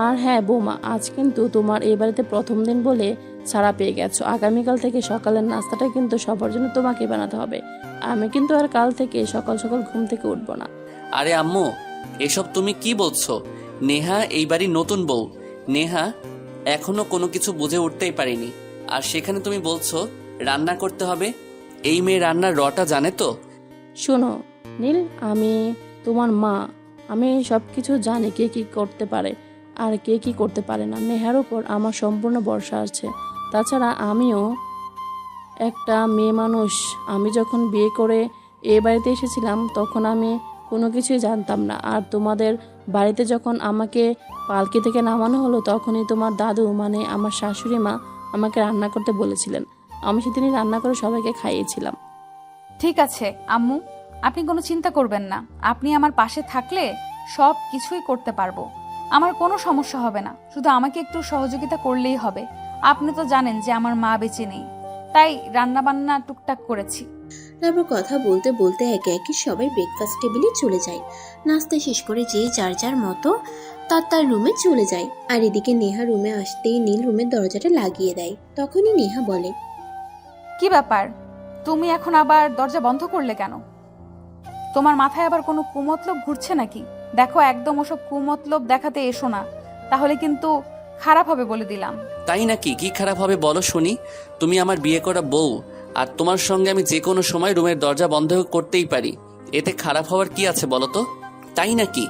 আর হ্যাঁ বৌমা, আজ কিন্তু তোমার এই বাড়িতে প্রথম দিন বলে ছাড়া পেয়ে গেছো। আগামীকাল থেকে সকালের নাস্তাটা কিন্তু সবার জন্য তোমাকে বানাতে হবে। আমি কিন্তু আর কাল থেকে সকাল সকাল ঘুম থেকে উঠবো না। আরে আম্মু, এসব তুমি কি বলছো? নেহা এই বাড়ির নতুন বউ। নেহা এখনো কোনো কিছু বুঝে উঠতেই পারেনি, আর সেখানে তুমি বলছো রান্না করতে হবে। এই মেয়ে রান্নার রটা জানে তো? শোনো নীল, আমি তোমার মা, আমি সব কিছু জানি কে কি করতে পারে আর কে কি করতে পারে না। নেহার উপর আমার সম্পূর্ণ ভরসা আছে। তাছাড়া আমিও একটা মেয়ে মানুষ। আমি যখন বিয়ে করে এ বাড়িতে এসেছিলাম তখন আমি কোনো কিছুই জানতাম না। আর তোমাদের বাড়িতে যখন আমাকে পালকি থেকে নামানো হলো তখনই তোমার দাদু মানে আমার শাশুড়ি মা আমাকে রান্না করতে বলেছিলেন। আমি সেদিনই রান্না করে সবাইকে খাইয়েছিলাম। ঠিক আছে আম্মু, আপনি কোনো চিন্তা করবেন না। আপনি আমার পাশে থাকলে সব কিছুই করতে পারবো, আমার কোনো সমস্যা হবে না। শুধু আমাকে একটু সহযোগিতা করলেই হবে। আপনি তো জানেন যে আমার মা বেঁচে নেই, তাই রান্না বান্না টুকটাক করেছি। তারপর কথা বলতে বলতে একে একে সবাই ব্রেকফাস্ট টেবিলে চলে যায়। নাস্তা শেষ করে যে যার যার মতো তার রুমে চলে যায়। আর এদিকে নেহা রুমে আসতেই নীল রুমের দরজাটা লাগিয়ে দেয়। তখনই নেহা বলে, কি ব্যাপার, তুমি এখন আবার দরজা বন্ধ করলে কেন? তোমার মাথায় আবার কোনো কুমতলব ঘুরছে নাকি? দেখো, একদম ওসব কুমতলব দেখাতে এসো না, তাহলে কিন্তু খারাপ হবে বলে দিলাম। তাই নাকি? কি খারাপ হবে বলো শুনি। তুমি আমার বিয়ে করা বউ, আর তোমার সঙ্গে আমি যে কোনো সময় রুমের দরজা বন্ধ করতেই পারি। এতে খারাপ হওয়ার কি আছে বলো তো? তাই নাকি?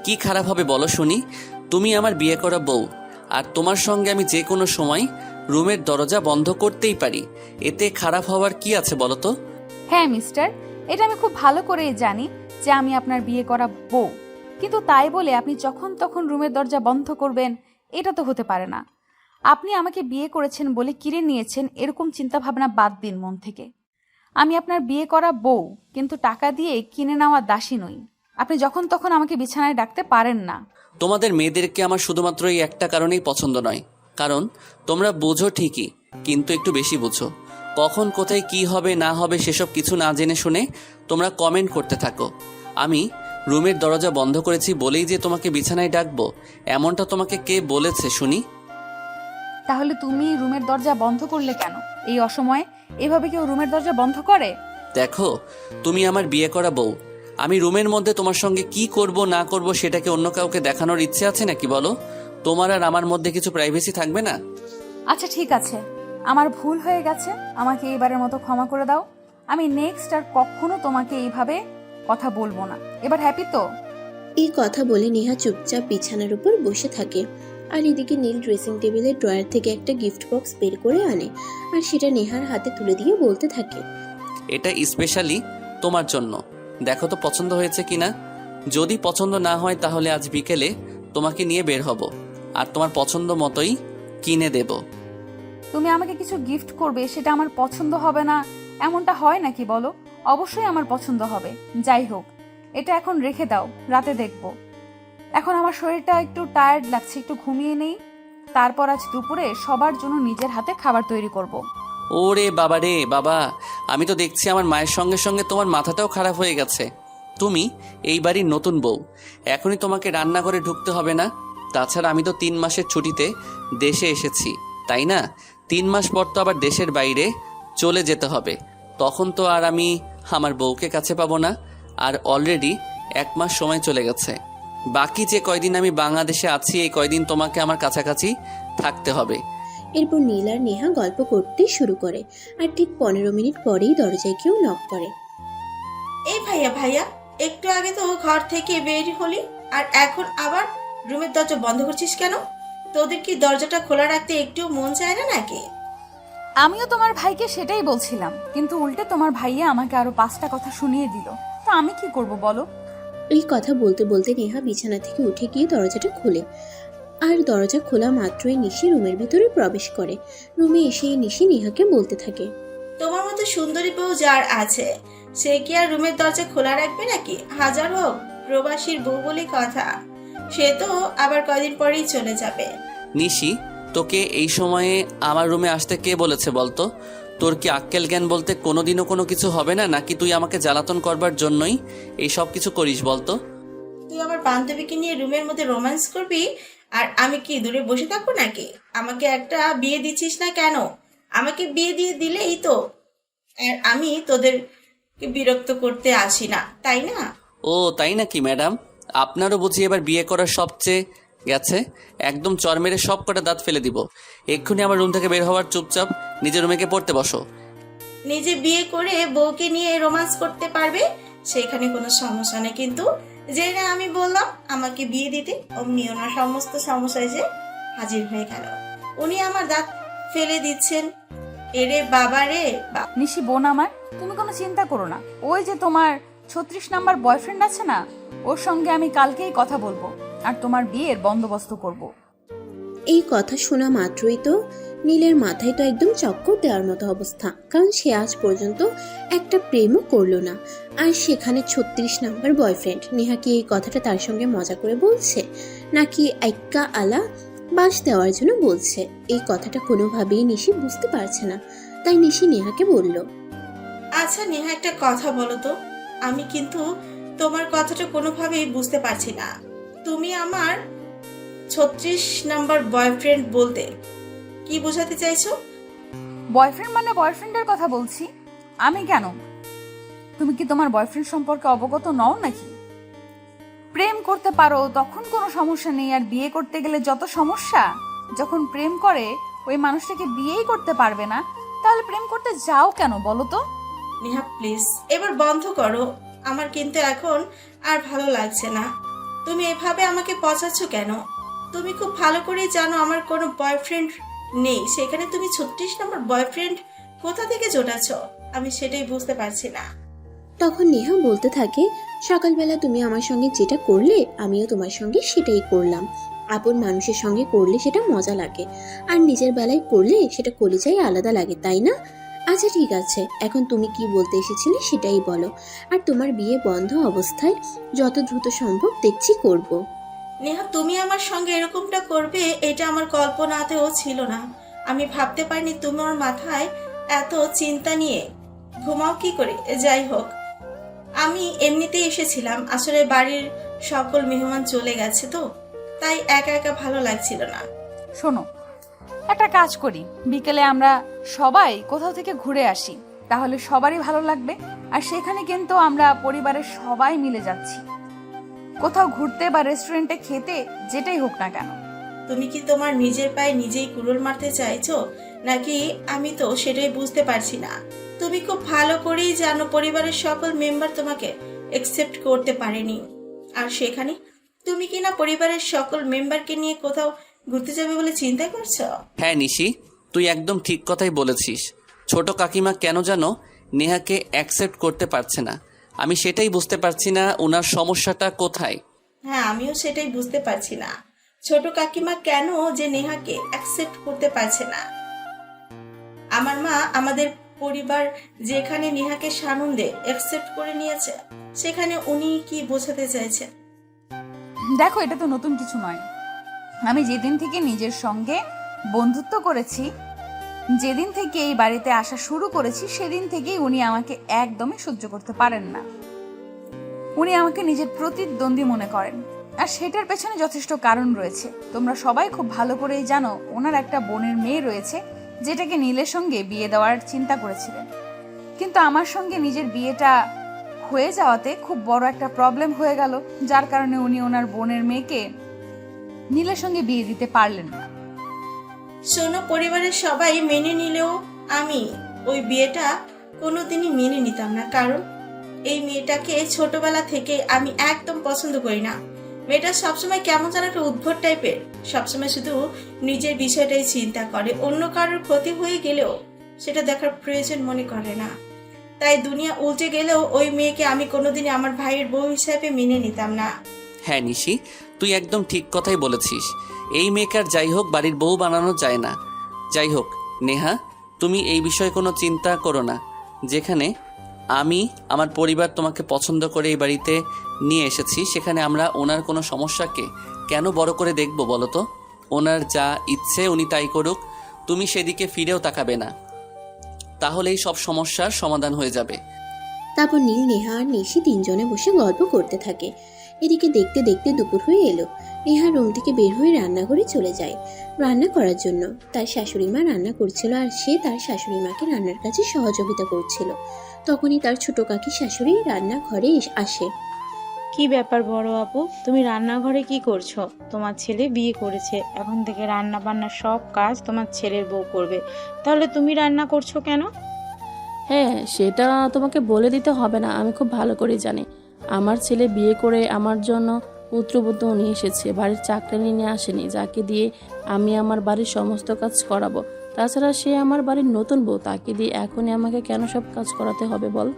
কি খারাপ হবে বলো শুনি। তুমি আমার বিয়ে করা বউ, আর তোমার সঙ্গে আমি যে কোনো সময় রুমের দরজা বন্ধ করতেই পারি। এতে খারাপ হওয়ার কি আছে বলো তো? হ্যাঁ মিস্টার, এটা আমি খুব ভালো করেই জানি যে আমি আপনার বিয়ে করা বউ, কিন্তু তাই বলে আপনি যখন তখন রুমের দরজা বন্ধ করবেন, এটা তো হতে পারে না। আপনি আমাকে বিয়ে করেছেন বলে কিনে নিয়েছেন, এরকম চিন্তা ভাবনা বাদ দিন মন থেকে। আমি আপনার বিয়ে করা বউ, কিন্তু টাকা দিয়ে কিনে নেওয়া দাসী নই। আপনি যখন তখন আমাকে বিছানায় ডাকতে পারেন না। তোমাদের মেয়েদেরকে আমার শুধুমাত্র এই একটা কারণেই পছন্দ নয়, কারণ তোমরা বোঝো ঠিকই, কিন্তু একটু বেশি বুঝো। কখন কোথায় কি হবে না হবে সেসব কিছু না জেনে শুনে তোমরা কমেন্ট করতে থাকো। আমি রুমের দরজা বন্ধ করেছি বলেই যে তোমাকে বিছানায় ডাকবো, এমনটা তোমাকে কে বলেছে শুনি? তাহলে তুমি রুমের দরজা বন্ধ করলে কেন এই অসময়ে? এভাবে কেউ রুমের দরজা বন্ধ করে? দেখো, তুমি আমার বিয়ে করা বউ। আমি রুমের মধ্যে তোমার সঙ্গে কি করব না করব সেটাকে অন্য কাউকে দেখানোর ইচ্ছে আছে নাকি বলো? তোমার আর আমার মধ্যে কিছু প্রাইভেসি থাকবে না? আচ্ছা ঠিক আছে, আমার ভুল হয়ে গেছে, আমাকে এবারের মতো ক্ষমা করে দাও। আমি নেক্সট আর কখনো তোমাকে এইভাবে কথা বলবো না। এবার হ্যাপি তো? এই কথা বলে নেহা চুপচাপ বিছানার উপর বসে থাকে। আর এদিকে নীল ড্রেসিং টেবিলের ড্রয়ার থেকে একটা গিফট বক্স বের করে আনে আর সেটা নেহার হাতে তুলে দিয়ে বলতে থাকে, এটা স্পেশালি তোমার জন্য, দেখো তো পছন্দ হয়েছে কিনা। যদি পছন্দ না হয় তাহলে আজ বিকেলে তোমাকে নিয়ে বের হব আর তোমার পছন্দ মতোই কিনে দেব। তুমি আমাকে কিছু গিফট করবে, সেটা আমার পছন্দ হবে না এমনটা হয় নাকি বলো? অবশ্যই আমার পছন্দ হবে। যাই হোক, এটা এখন রেখে দাও, রাতে দেখব। এখন আমার শরীরটা একটু টায়ার্ড লাগছে, একটু ঘুমিয়ে নেই। তারপর আজ দুপুরে সবার জন্য নিজের হাতে খাবার তৈরি করব। ওরে বাবা রে বাবা, আমি তো দেখছি আমার মায়ের সঙ্গে সঙ্গে তোমার মাথাটাও খারাপ হয়ে গেছে। তুমি এই বাড়ির নতুন বউ, এখনই তোমাকে রান্না করে ঢুকতে হবে না? তাছাড়া আমি তো 3 মাসের ছুটিতে দেশে এসেছি, তাই না? 3 মাস পর তো আবার দেশের বাইরে চলে যেতে হবে, তখন তো আর আমি আমার বউকে কাছে পাবো না। আর অলরেডি 1 মাস সময় চলে গেছে। বাকি যে কয়দিন আমি বাংলাদেশে আছি এই কয়দিন তোমাকে আমার কাছাকাছি থাকতে হবে। এরপর নীল আর নেহা গল্প করতে শুরু করে, আর ঠিক 15 মিনিট পরেই দরজায় কেউ নক করে। এই ভাইয়া ভাইয়া, একটু আগে তো ঘর থেকে বের হলি, আর এখন আবার রুমের দরজা বন্ধ করছিস কেন? তোদের কি দরজাটা খোলা রাখতে একটু মন চায় না নাকি? আমিও তোমার ভাইকে সেটাই বলছিলাম, কিন্তু উল্টে তোমার ভাইয়া আমাকে আরো 5টা কথা শুনিয়ে দিল। তো আমি কি করব বলো? এই কথা বলতে বলতে নেহা বিছানা থেকে উঠে গিয়ে দরজাটা খোলে, আর দরজা খোলা মাত্রই নিশি রুমের ভিতরে প্রবেশ করে। রুমে এসে নিশি নেহাকে বলতে থাকে, তোমার মতো সুন্দরী বউ যার আছে, সে কি আর রুমের দরজা খোলা রাখবে নাকি? হাজার হোক প্রবাসীর বউ বলে কথা, সে তো আবার কয়দিন পরেই চলে যাবে। নিশি, তোকে এই সময়ে আমার রুমে আসতে কে বলেছে বলতো? তোর কি আক্কেল জ্ঞান বলতে কোনোদিনও কোনো কিছু হবে না, নাকি তুই আমাকে জ্বালাতন করবার জন্যই এই সব কিছু করিস বলতো? তুই আমার বান্ধবীকে নিয়ে রুমের মধ্যে রোম্যান্স করবি, আর আমি কি দূরে বসে থাকবো নাকি? আমাকে একটা বিয়ে দিচ্ছিস না কেন? আমাকে বিয়ে দিয়ে দিলেই তো। আর আমি তোদেরকে বিরক্ত করতে আসি না, তাই না? ও তাই নাকি ম্যাডাম? আপনারও বুঝি এবার বিয়ে করার সবচেয়ে গেছে। একদম চর মেরে সব কটা দাঁত ফেলে দিব। এক্ষুনি আমার রুম থেকে বের হওয়ার, চুপচাপ নিজের রুমে গিয়ে পড়তে বসো। নিজে বিয়ে করে বউকে নিয়ে রোম্যান্স করতে পারবে, সেখানে কোনো সমস্যা নেই। কিন্তু যে না আমি বললাম আমাকে বিয়ে দিতে, অমনি ওনার সমস্ত সমস্যা এসে হাজির হয়ে গেল। উনি আমার দাঁত ফেলে দিচ্ছেন। এরে বাবা রে বাবা। নিশি বোন আমার, তুমি কোনো চিন্তা করো না। ওই যে তোমার 36 নাম্বার বয়ফ্রেন্ড আছে না, ওর সঙ্গে আমি কালকেই কথা বলবো আর তোমার বিয়ের বন্দোবস্ত করব। এই কথা শোনা মাত্রই তো নীলের মাথায় তো একদম চক্কর দেওয়ার মতো অবস্থা, কারণ সে আজ পর্যন্ত একটা প্রেমও করলো না, আর সেখানে 36 নাম্বার বয়ফ্রেন্ড। নেহা কি এই কথাটা তার সঙ্গে মজা করে বলছে, নাকি এক্কা আলা বাস দেওয়ার জন্য বলছে? এই কথাটা কোনোভাবেই নিশি বুঝতে পারছে না, তাই নিশি নেহাকে বলল, আচ্ছা নেহা, একটা কথা বলো তো, আমি কিন্তু তোমার কথাটা কোনোভাবেই বুঝতে পারছি না। তুমি আমার 36 নাম্বার বয়ফ্রেন্ড বলতে কি বোঝাতে চাইছো? বয়ফ্রেন্ড মানে বয়ফ্রেন্ডের কথা বলছি। আমি কেন? তুমি কি তোমার বয়ফ্রেন্ড সম্পর্কে অবগত নও নাকি? প্রেম করতে পারো তখন কোনো সমস্যা নেই, আর বিয়ে করতে গেলে যত সমস্যা। যখন প্রেম করে ওই মানুষটাকে বিয়েই করতে পারবে না, তাহলে প্রেম করতে যাও কেন বলো তো? নেহা প্লিজ এবার বন্ধ করো, আমার কিন্তু এখন আর ভালো লাগছে না। তুমি এভাবে আমাকে পচাচ্ছ কেন? তুমি খুব ভালো করেই জানো আমার কোনো বয়ফ্রেন্ড নেই, সেখানে তুমি 36 নম্বর বয়ফ্রেন্ড কোথা থেকে জোটাচ্ছ? আমি সেটাই বুঝতে পারছি না। তখন নেহা বলতে থাকে, সকালবেলা তুমি আমার সঙ্গে যেটা করলে আমিও তোমার সঙ্গে সেটাই করলাম। আপন মানুষের সঙ্গে করলে সেটা মজা লাগে, আর নিজের বেলায় করলে সেটা কলিজায় আলাদা লাগে, তাই না? আচ্ছা ঠিক আছে, এখন তুমি কি বলতে এসেছিলে সেটাই বলো, আর তোমার বিয়ে বন্ধ অবস্থায় যত দ্রুত সম্ভব দেখছি করব। নেহা, তুমি আমার সঙ্গে এরকমটা করবে এটা আমার কল্পনাতেও ছিল না। আমি ভাবতে পারিনি তুমি আমার মাথায় এত চিন্তা নিয়ে ঘুমাও কি করে। যাই হোক, আমি এমনিতেই এসেছিলাম, আসলে বাড়ির সকল মেহমান চলে গেছে তো, তাই একা একা ভালো লাগছিল না। শোনো, একটা কাজ করি, বিকেলে আমরা সবাই কোথাও থেকে ঘুরে আসি, তাহলে সবারই ভালো লাগবে। আর সেখানে কিন্তু আমরা পরিবারের সবাই মিলে যাচ্ছি, কোথাও ঘুরতে বা রেস্টুরেন্টে খেতে, যেটাই হোক না কেন। তুমি কি তোমার নিজের পায়ে নিজেই কুড়ুল মারতে চাইছো, নাকি আমি তো সেটাই বুঝতে পারছি না। তুমি খুব ভালো করেই জানো পরিবারের সকল মেম্বার তোমাকে একসেপ্ট করতে পারেনি, আর সেখানে তুমি কিনা পরিবারের সকল মেম্বারকে নিয়ে কোথাও ঘুরতে যাবে বলে চিন্তা করছো। হ্যাঁ নিশি, তুই একদম ঠিক কথাই বলেছিস। ছোট কাকিমা কেন জানো নেহাকে অ্যাকসেপ্ট করতে পারছে না, আমি সেটাই বুঝতে পারছি না ওনার সমস্যাটা কোথায়। হ্যাঁ, আমিও সেটাই বুঝতে পারছি না ছোট কাকিমা কেন যে নেহাকে অ্যাকসেপ্ট করতে পারছে না। আমার মা আমাদের পরিবার যেখানে নেহাকে সানন্দে অ্যাকসেপ্ট করে নিয়েছে, সেখানে উনি কি বোঝাতে চাইছেন? দেখো, এটা তো নতুন কিছু নয়। আমি যেদিন থেকে নিজের সঙ্গে বন্ধুত্ব করেছি, যেদিন থেকে এই বাড়িতে আসা শুরু করেছি, সেদিন থেকেই উনি আমাকে একদমই সহ্য করতে পারেন না। উনি আমাকে নিজের প্রতিদ্বন্দ্বী মনে করেন, আর সেটার পেছনে যথেষ্ট কারণ রয়েছে। তোমরা সবাই খুব ভালো করেই জানো ওনার একটা বোনের মেয়ে রয়েছে, যেটাকে নীলের সঙ্গে বিয়ে দেওয়ার চিন্তা করেছিলেন। কিন্তু আমার সঙ্গে নিজের বিয়েটা হয়ে যাওয়াতে খুব বড় একটা প্রবলেম হয়ে গেল, যার কারণে উনি ওনার বোনের মেয়েকে নীলের সঙ্গে বিয়ে দিতে পারলেন না। শোনো, পরিবারের সবাই মেনে নিলেও আমি ওই বিয়েটা কোনোদিনই মেনে নিতাম না, কারণ এই মেয়েটাকে ছোটবেলা থেকে আমি একদম পছন্দ করি না। মেয়েটা সবসময় কেমন যেন একটা উদ্ভট টাইপের, সবসময় শুধু নিজের বিষয়টাই চিন্তা করে, অন্য কারোর ক্ষতি হয়ে গেলেও সেটা দেখার প্রয়োজন মনে করে না। তাই দুনিয়া উল্টে গেলেও ওই মেয়েকে আমি কোনোদিনই আমার ভাইয়ের বউ হিসাবে মেনে নিতাম না। হ্যাঁ নিশি, তুই একদম ঠিক কথাই বলেছিস। এই মেয়েকে আর যাই হোক বাড়ির বউ বানানো যায় না। যাই হোক নেহা, তুমি এই বিষয়ে কোনো চিন্তা করো না। যেখানে আমি আমার পরিবার তোমাকে পছন্দ করে এই বাড়িতে নিয়ে এসেছি, সেখানে আমরা ওনার কোনো সমস্যাকে কেন বড় করে দেখব বলো তো? ওনার যা ইচ্ছে উনি তাই করুক, তুমি সেদিকে ফিরেও তাকাবে না, তাহলেই সব সমস্যার সমাধান হয়ে যাবে। তারপর নীল, নেহা আর নিশি তিনজনে বসে গল্প করতে থাকে। এদিকে দেখতে দেখতে দুপুর হয়ে এলো। নেহা রুম থেকে বের হয়ে রান্নাঘরে চলে যায় রান্না করার জন্য। তার শাশুড়ি মা রান্না করছিল আর সে তার শাশুড়ি মাকে রান্নার কাজে সহযোগিতা করছিল। তখনই তার ছোট কাকি শাশুড়ি রান্নাঘরে আসে। কি ব্যাপার বড় আপু, তুমি রান্নাঘরে কি করছো? তোমার ছেলে বিয়ে করেছে, এখন থেকে রান্না বান্না সব কাজ তোমার ছেলের বউ করবে, তাহলে তুমি রান্না করছো কেন? হ্যাঁ, সেটা তোমাকে বলে দিতে হবে না, আমি খুব ভালো করে জানি। আমার ছেলে বিয়ে করে আমার জন্য পুত্রবধূ নিয়ে এসেছে, বাড়ির চাকরানি নিয়ে আসেনি যাকে দিয়ে আমি আমার বাড়ির সমস্ত কাজ করাবো। তাছাড়া সে আমার বাড়ির নতুন বউ, তাকে দিয়ে এখনই আমাকে কেন সব কাজ করাতে হবে বল?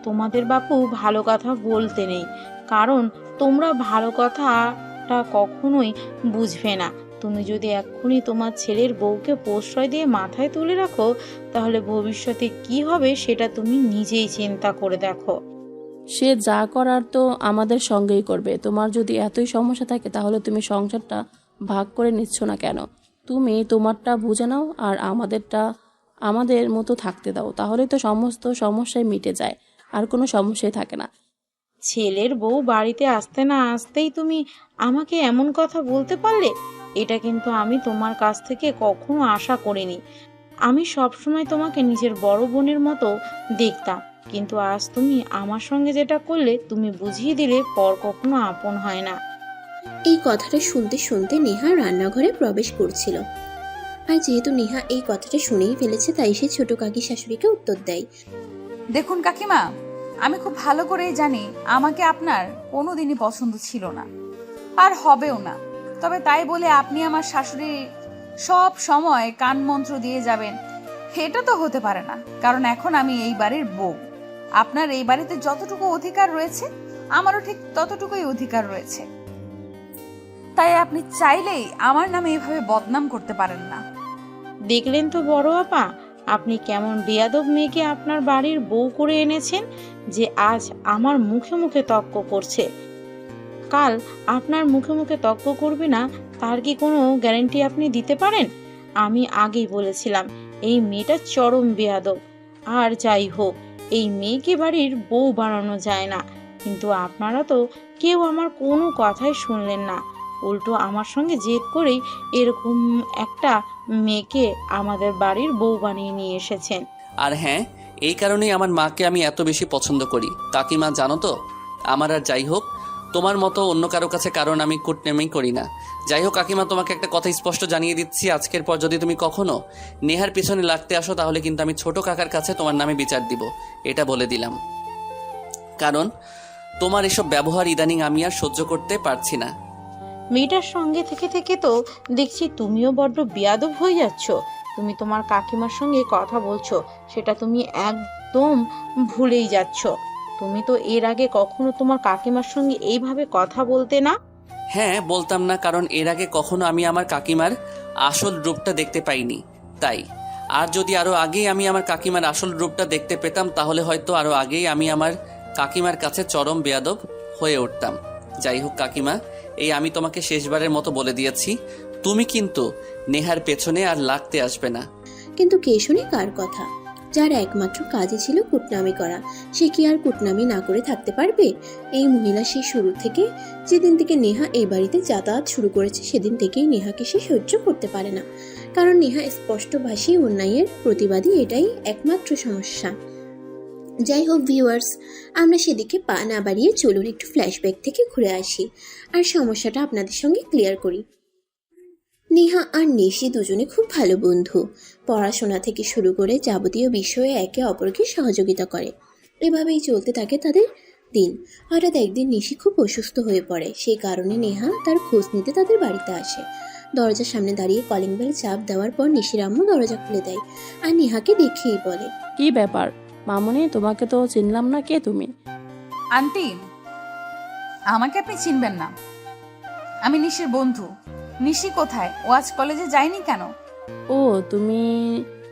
তোমাদের বাপু ভালো কথা বলতে নেই, কারণ তোমরা ভালো কথাটা কখনোই বুঝবে না। তুমি যদি এক্ষুনি তোমার ছেলের বউকে প্রশ্রয় দিয়ে মাথায় তুলে রাখো, তাহলে ভবিষ্যতে কি হবে সেটা তুমি নিজেই চিন্তা করে দেখো। সে যা করার তো আমাদের সঙ্গেই করবে। তোমার যদি এতই সমস্যা থাকে তাহলে তুমি সংসারটা ভাগ করে নিচ্ছ না কেন? তুমি তোমারটা বুঝে নাও আর আমাদেরটা আমাদের মতো থাকতে দাও, তাহলে তো সমস্ত সমস্যাই মিটে যায়, আর কোনো সমস্যাই থাকে না। ছেলের বউ বাড়িতে আসতে না আসতেই তুমি আমাকে এমন কথা বলতে পারলে? এটা কিন্তু আমি তোমার কাছ থেকে কখনো আশা করিনি। আমি সবসময় তোমাকে নিজের বড় বোনের মতো দেখতাম, কিন্তু আজ তুমি আমার সঙ্গে যেটা করলে, তুমি বুঝিয়ে দিলে পর কখনো আপন হয় না। এই কথাটা শুনতে শুনতে নেহা রান্নাঘরে প্রবেশ করছিল। আর যেহেতু নেহা এই কথাটা শুনেই ফেলেছে, তাই সে ছোট কাকি শাশুড়িকে উত্তর দেয়। দেখুন কাকিমা, আমি খুব ভালো করেই জানি আমাকে আপনার কোনোদিনই পছন্দ ছিল না, আর হবেও না। তবে তাই বলে আপনি আমার শাশুড়ি সব সময় কান মন্ত্র দিয়ে যাবেন, এটা তো হতে পারে না। কারণ এখন আমি এই বাড়ির বউ। আপনার এই বাড়িতে যতটুকু অধিকার রয়েছে, আমারও ঠিক ততটুকুই অধিকার রয়েছে। তাই আপনি চাইলেই আমার নামে এইভাবে বদনাম করতে পারেন না। দেখলেন তো বড় আপা, আপনি কেমন বেয়াদব মেয়েকে আপনার বাড়ির বউ করে এনেছেন, যে আজ আমার মুখে মুখে তর্ক করছে। কাল আপনার মুখে মুখে তর্ক করবে না, তার কি কোনো গ্যারান্টি আপনি দিতে পারেন? আমি আগেই বলেছিলাম এই মেয়েটা চরম বেয়াদব। আর যাই হোক, এই মেয়েকে বাড়ির বউ বানানো যায় না, কিন্তু আপনারা তো কেউ আমার কোনো কথাই শুনলেন না। উল্টো আমার সঙ্গে জেদ করেই এরকম একটা মেয়েকে আমাদের বাড়ির বউ বানিয়ে নিয়ে এসেছেন। আর হ্যাঁ, এই কারণেই আমার মাকে আমি এত বেশি পছন্দ করি। কাকিমা জানো তো, আমার আর যাই হোক তোমার মতো অন্য কারো কাছে কারণ আমি কুটনেমি করি না। যাই হোক কাকিমা, তোমাকে একটা কথা স্পষ্ট জানিয়ে দিচ্ছি, আজকের পর যদি তুমি কখনো নেহার পিছনে লাগতে আসো, তাহলে কিন্তু আমি ছোট কাকার কাছে তোমার নামে বিচার দিব, এটা বলে দিলাম। কারণ তোমার এসব ব্যবহার ইদানিং আমি আর সহ্য করতে পারছি না। মেয়েটার সঙ্গে থেকে থেকে তো দেখছি তুমিও বড্ড বেয়াদব হয়ে যাচ্ছ। তুমি তোমার কাকিমার সঙ্গে কথা বলছো, সেটা তুমি একদম ভুলেই যাচ্ছ। তুমি তো এর আগে কখনো তোমার কাকিমার সঙ্গে এইভাবে কথা বলতে না। হ্যাঁ, বলতাম না, কারণ এর আগে কখনো আমি আমার কাকিমার আসল রূপটা দেখতে পাইনি, তাই। আর যদি আরো আগেই আমি আমার কাকিমার আসল রূপটা দেখতে পেতাম, তাহলে হয়তো আরো আগেই আমি আমার কাকিমার কাছে চরম বেয়াদব হয়ে উঠতাম। যাই হোক কাকিমা, এই আমি তোমাকে শেষবারের মতো বলে দিয়েছি, তুমি কিন্তু নেহার পেছনে আর লাগতে আসবে না। কিন্তু কে শুনে কার কথা? যার একমাত্র কাজই ছিল কুটনামি করা, সে কি আর কুটনামি না করে থাকতে পারবে? এই মহিলা সেই শুরু থেকে, যেদিন থেকে নেহা এই বাড়িতে যাতায়াত শুরু করেছে, সেদিন থেকেই নেহাকে সে সহ্য করতে পারে না। কারণ নেহা স্পষ্টভাষী অন্যায়ের প্রতিবাদী, এটাই একমাত্র সমস্যা। যাই হোক ভিউয়ার্স, আমরা সেদিকে পা না বাড়িয়ে চলুন একটু ফ্ল্যাশব্যাক থেকে ঘুরে আসি আর সমস্যাটা আপনাদের সঙ্গে ক্লিয়ার করি। নেহা আর নিশি দুজনে খুব ভালো বন্ধু। পড়াশোনা থেকে শুরু করে যাবতীয় বিষয়ে একে অপরকে সহযোগিতা করে। এভাবেই চলতে থাকে তাদের দিন। হঠাৎ একদিন নিশি খুব অসুস্থ হয়ে পড়ে। সেই কারণে নেহা তার খোঁজ নিতে তাদের বাড়িতে আসে। দরজার সামনে দাঁড়িয়ে কলিং বেল চাপ দেওয়ার পর নিশির আম্মু দরজা খুলে দেয় আর নেহাকে দেখেই বলে, কি ব্যাপার মামুনি, তোমাকে তো চিনলাম না, কে তুমি? আন্টি, আমাকে আপনি চিনবেন না, আমি নিশির বন্ধু। নিশি কোথায়? ও আজ কলেজে যায়নি কেন? ও, তুমি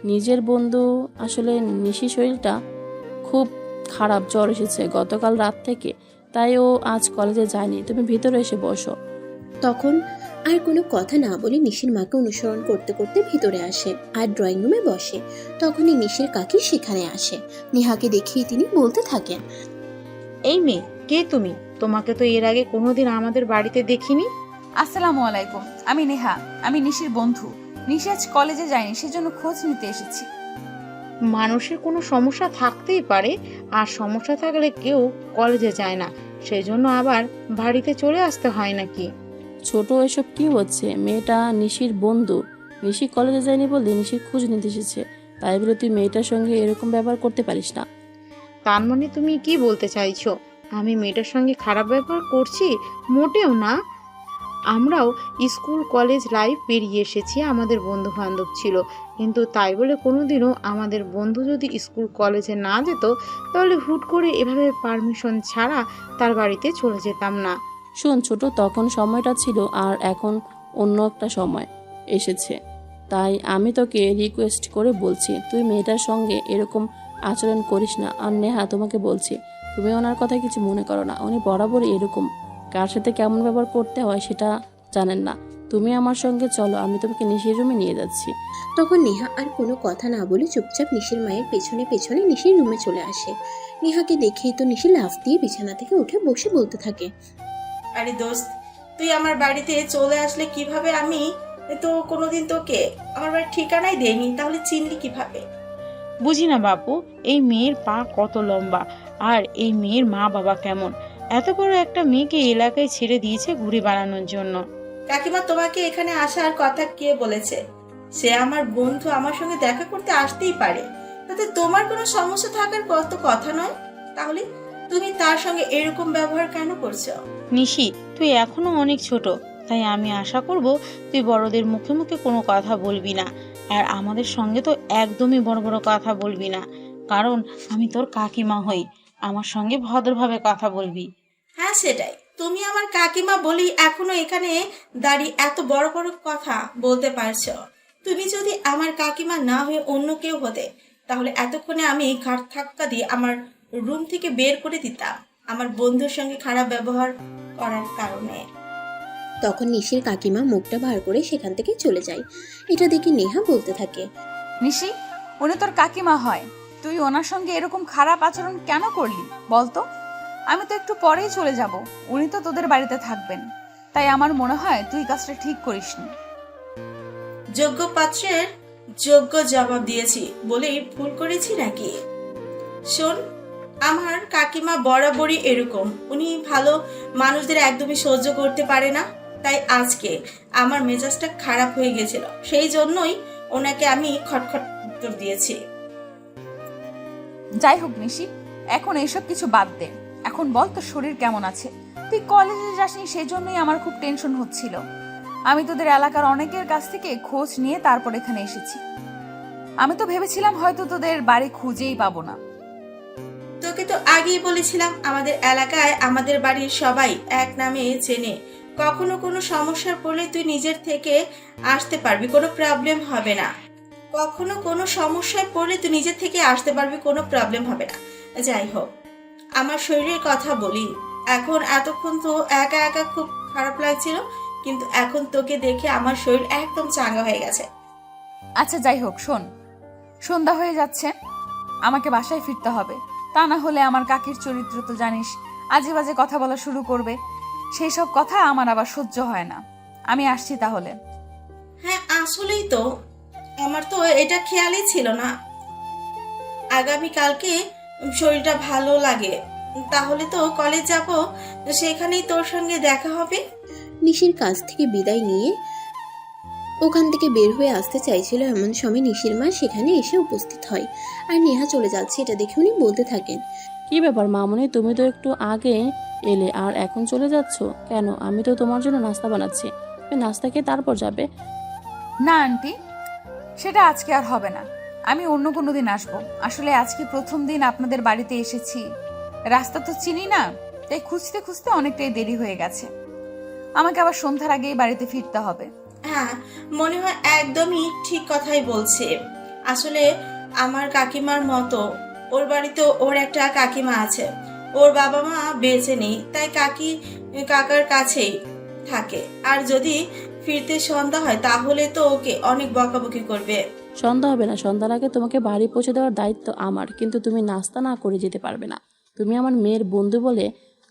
নিজের বন্ধু। আসলে নিশি শরীরটা খুব খারাপ, জ্বর এসেছে গতকাল রাত থেকে, তাই ও আজ কলেজে যায়নি। তুমি ভিতরে এসে বসো। তখন আর কোনো কথা না বলে নিশির মাকে অনুসরণ করতে করতে ভিতরে আসে আর ড্রয়িং রুমে বসে। তখনই নিশির কাকি সেখানে আসে। নেহাকে দেখিয়ে তিনি বলতে থাকেন, এই মেয়ে, কে তুমি? তোমাকে তো এর আগে কোনোদিন আমাদের বাড়িতে দেখিনি। আসসালামু আলাইকুম, আমি নেহা, আমি নিশির বন্ধু। নিশি আজ কলেজে যায়নি, সেজন্য খোঁজ নিতে এসেছি। মানুষের কোনো সমস্যা থাকতেই পারে, আর সমস্যা থাকলে কেউ কলেজে যায় না, সেজন্য আবার বাড়িতে চলে আসতে হয় নাকি? ছোট, এসব কি হচ্ছে? মেয়েটা নিশির বন্ধু, নিশি কলেজে যায়নি বলে নিশির খোঁজ নিতে এসেছে, তাই বলে তুই মেয়েটার সঙ্গে এরকম ব্যবহার করতে পারিস না। তার মানে তুমি কি বলতে চাইছো আমি মেয়েটার সঙ্গে খারাপ ব্যবহার করছি? মোটেও না। আমরাও স্কুল কলেজ লাইফ পেরিয়ে এসেছি, আমাদের বন্ধু বান্ধব ছিল, কিন্তু তাই বলে কোনোদিনও আমাদের বন্ধু যদি স্কুল কলেজে না যেত, তাহলে হুট করে এভাবে পারমিশন ছাড়া তার বাড়িতে চলে যেতাম না। শোন ছোট, তখন সময়টা ছিল আর এখন অন্য একটা সময় এসেছে, তাই আমি তোকে রিকোয়েস্ট করে বলছি তুই মেয়েটার সঙ্গে এরকম আচরণ করিস না। আর নেহা, তোমাকে বলছি তুমি ওনার কথা কিছু মনে করো না, উনি বরাবরই এরকম, কার সাথে কেমন ব্যবহার করতে হয় সেটা জানেন না। তুমি আমার সঙ্গে চলো, আমি তোমাকে নিশির রুমে নিয়ে যাচ্ছি। তখন নেহা আর কোনো কথা না বলে চুপচাপ নিশির মায়ের পেছনে পেছনে নিশির রুমে চলে আসে। নেহাকে দেখেই তো নিশি লাফ দিয়ে বিছানা থেকে উঠে বসে বলতে থাকে, আরে দোস্ত, তুই আমার বাড়িতে চলে আসলে কিভাবে? আমি তো কোনোদিন তোকে আমার বাড়ির ঠিকানাই দেইনি, তাহলে চিনলি কিভাবে? বুঝি না বাপু, এই মেয়ের পা কত লম্বা, আর এই মেয়ের মা বাবা কেমন? এত বড় একটা মেয়েকে এলাকায় ছেড়ে দিয়েছে ঘুরে বেড়ানোর জন্য। কাকিমা, তোমাকে এখানে আসার কথা কে বলেছে? সে আমার বন্ধু, আমার সঙ্গে দেখা করতে আসতেই পারে, তাতে তোমার কোনো সমস্যা থাকার কত কথা নয়। তাহলে তুমি তার সঙ্গে এরকম ব্যবহার কেন করছো? নিশি, তুই এখনো অনেক ছোট, তাই আমি আশা করব তুই বড়দের মুখে মুখে কোনো কথা বলবি না, আর আমাদের সঙ্গে তো একদমই বড় বড় কথা বলবি না, কারণ আমি তোর কাকিমা হই। আমার সঙ্গে ভদ্রভাবে কথা বলবি। হ্যাঁ সেটাই, তুমি আমার কাকিমা বলি এখনো এখানে দাঁড়িয়ে এত বড় বড় কথা বলতে পারছো। তুমি যদি আমার কাকিমা না হয়ে অন্য কেউ হতে, তাহলে এতক্ষণে আমি ঘাট ধাক্কা দিয়ে আমার রুম থেকে বের করে দিতাম, আমার বন্ধুর সঙ্গে খারাপ ব্যবহার করার কারণে। তখন নিশির কাকিমা মুখটা ভার করে সেখান থেকে চলে যায়। এটা দেখে নেহা বলতে থাকে, নিশি, উনি তোর কাকিমা হয়, তুই ওনার সঙ্গে এরকম খারাপ আচরণ কেন করলি বলতো? আমি তো একটু পরেই চলে যাব, উনি তো তোদের বাড়িতে থাকবেন, তাই আমার মনে হয় তুই কাজটা ঠিক করিসনি। যোগ্য পাত্রের যোগ্য জবাব দিয়েছি বলেই ভুল করেছি নাকি? শোন, আমার কাকিমা বরাবরই এরকম, উনি ভালো মানুষদের একদমই সহ্য করতে পারে না, তাই আজকে আমার মেজাজটা খারাপ হয়ে গেছিল, সেই জন্যই ওনাকে আমি খটখট উত্তর দিয়েছি। যাই হোক নিশি, এখন এইসব কিছু বাদ দে, এখন বল তোর শরীর কেমন আছে? তুই কলেজে যাসনি, সেই জন্যই আমার খুব টেনশন হচ্ছিল। আমি তোদের এলাকার অনেকের কাছ থেকে খোঁজ নিয়ে তারপর এখানে এসেছি। আমি তো ভেবেছিলাম হয়তো তোদের বাড়ি খুঁজেই পাবো না। তোকে তো আগেই বলেছিলাম আমাদের এলাকায় আমাদের বাড়ির সবাই এক নামে চেনে। কখনো কোনো সমস্যার পড়লে তুই নিজের থেকে আসতে পারবি, কোনো প্রবলেম হবে না। কখনো কোনো সমস্যায় পড়লে তুই নিজের থেকে আসতে পারবি, কোনো প্রবলেম হবে না। যাই হোক, আমার শরীরের কথা বলি। এখন এতক্ষণ তো একা একা খুব খারাপ লাগছিল, কিন্তু এখন তোকে দেখে আমার শরীর একদম চাঙ্গা হয়ে গেছে। আচ্ছা যাই হোক, শোন, সন্ধ্যা হয়ে যাচ্ছে, আমাকে বাসায় ফিরতে হবে। তা না হলে আমার কাকির চরিত্র তো জানিস, আজে বাজে কথা বলা শুরু করবে। সেই সব কথা আমার আবার সহ্য হয় না। আমি আসছি তাহলে। হ্যাঁ, আসলেই তো আমার তো এটা খেয়ালই ছিল না। আগামীকালকে শরীরটা ভালো লাগে, তাহলে তো কলেজ যাব, সেখানেই তোর সঙ্গে দেখা হবে। নিশির কাছ থেকে বিদায় নিয়ে ওখান থেকে বের হয়ে আসতে চাইছিল, এমন সময় নিশির মা সেখানে এসে উপস্থিত হয়। আর নেহা চলে যাচ্ছে এটা দেখে উনি বলতে থাকেন, কি ব্যাপার মামুনি, তুমি তো একটু আগে এলে আর এখন চলে যাচ্ছ কেন? আমি তো তোমার জন্য নাস্তা বানাচ্ছি, তুমি নাস্তা খেয়ে তারপর যাবে। না আন্টি, সেটা আজকে আর হবে না। আমি অন্য কোনো দিন আসবো। আসলে আজকে প্রথম দিন আপনাদের বাড়িতে এসেছি, রাস্তা তো চিনি না, তাই খুঁজতে খুঁজতে অনেকটাই দেরি হয়ে গেছে। আমাকে আবার সন্ধ্যার আগেই বাড়িতে ফিরতে হবে। হ্যাঁ, মনে হয় একদমই ঠিক কথাই বলছে। আসলে আমার কাকিমার মতো ওর বাড়িতে ওর একটা কাকিমা আছে, ওর বাবা মা বেঁচে নেই, তাই কাকার কাছেই থাকে। আর যদি ফিরতে সন্ধ্যা হয় তাহলে তো ওকে অনেক বকাবকি করবে। সন্ধ্যা হবে না, সন্ধ্যার আগে তোমাকে বাড়ি পৌঁছে দেওয়ার দায়িত্ব আমার, কিন্তু তুমি নাস্তা না করে যেতে পারবে না। তুমি আমার মেয়ের বন্ধু বলে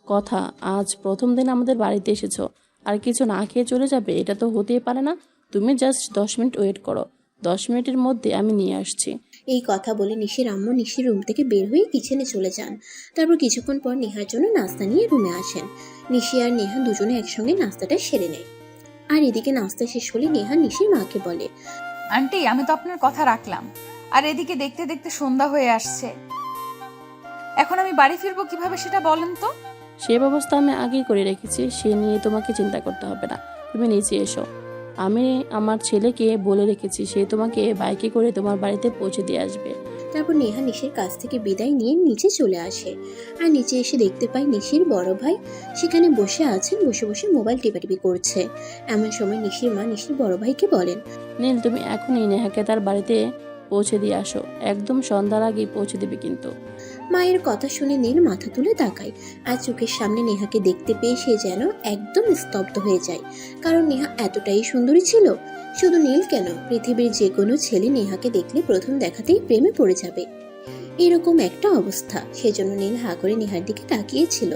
কথা, আজ প্রথম দিন আমাদের বাড়িতে এসেছো আর কিছু না খেয়ে চলে যাবে? এটা তো হতেই পারে না। তুমি জাস্ট 10 মিনিট ওয়েট করো, 10 মিনিটের মধ্যে আমি নিয়ে আসছি। এই কথা বলে নিশির আম্মু নিশির রুম থেকে বের হয়ে কিচেনে চলে যান। তারপর কিছুক্ষণ পর নেহার জন্য নাস্তা নিয়ে রুমে আসেন। নিশি আর নেহা দুজনে একসঙ্গে নাস্তাটা সেরে নেয়। আর এদিকে নাস্তা শেষ হলে নেহা নিশির মাকে বলে, আন্টি, আমি তো আপনার কথা রাখলাম, আর এদিকে দেখতে দেখতে সন্ধ্যা হয়ে আসছে। এখন আমি বাড়ি ফিরবো কিভাবে সেটা বলেন তো? সে ব্যবস্থা আমি আগেই করে রেখেছি, সে নিয়ে তোমাকে চিন্তা করতে হবে না। তুমি নিচে এসো, আমি আমার ছেলেকে বলে রেখেছি, সে তোমাকে বাইকে করে তোমার বাড়িতে পৌঁছে দিয়ে আসবে। তারপর নেহা নিশির কাছ থেকে বিদায় নিয়ে নিচে চলে আসে। আর নিচে এসে দেখতে পায় নিশির বড় ভাই সেখানে বসে আছেন, বসে বসে মোবাইল টিপাটিপি করছে। এমন সময় নিশির মা নিশির বড় ভাইকে বলেন, নীল, তুমি এখনই নেহাকে তার বাড়িতে পৌঁছে দিয়ে আসো, একদম সন্ধ্যার আগেই পৌঁছে দেবে কিন্তু। মায়ের কথা শুনে নীল মাথা তুলে তাকায়। আর চোখের সামনে নেহাকে দেখতে পেয়ে সে যেন একদম স্তব্ধ হয়ে যায়, কারণ নেহা এতটাই সুন্দরী ছিল। শুধু নীল কেন, পৃথিবীর যে কোনো ছেলে নেহাকে দেখলে প্রথম দেখাতেই প্রেমে পড়ে যাবে, এরকম একটা অবস্থা। সেজন্য নীল হা করে নেহার দিকে তাকিয়েছিল।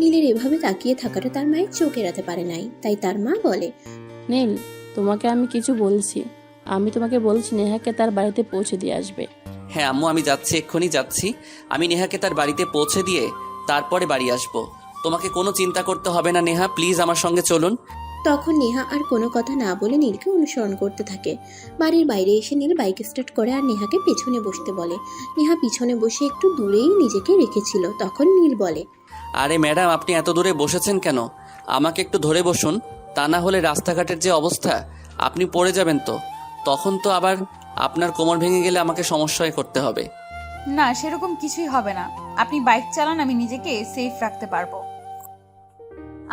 নীলের এভাবে তাকিয়ে থাকাটা তার মায়ের চোখ এড়াতে পারে নাই, তাই তার মা বলে, নীল, তোমাকে আমি কিছু বলছি, আমি তোমাকে বলছি নেহাকে তার বাড়িতে পৌঁছে দিয়ে আসবে। হ্যাঁ আম্মু, আমি যাচ্ছি, এক্ষুনি যাচ্ছি। আমি নেহাকে তার বাড়িতে পৌঁছে দিয়ে তারপরে বাড়ি আসবো। তোমাকে কোনো চিন্তা করতে হবে না নেহা, প্লিজ আমার সঙ্গে চলুন। তখন নেহা আর কোনো কথা না বলে নীলকে অনুসরণ করতে থাকে। বাড়ির বাইরে এসে নীল বাইক স্টার্ট করে আর নেহাকে পেছনে বসতে বলে। নেহা পিছনে বসে একটু দূরেই নিজেকে রেখেছিল। তখন নীল বলে, আরে ম্যাডাম, আপনি এত দূরে বসেছেন কেন? আমাকে একটু ধরে বসুন, তা না হলে রাস্তাঘাটের যে অবস্থা, আপনি পড়ে যাবেন তো। তখন তো আবার আপনার কোমর ভেঙে গেলে আমাকে সমস্যায় করতে হবে। না, সেরকম কিছুই হবে না। আপনি বাইক চালান, আমি নিজেকে সেফ রাখতে পারবো।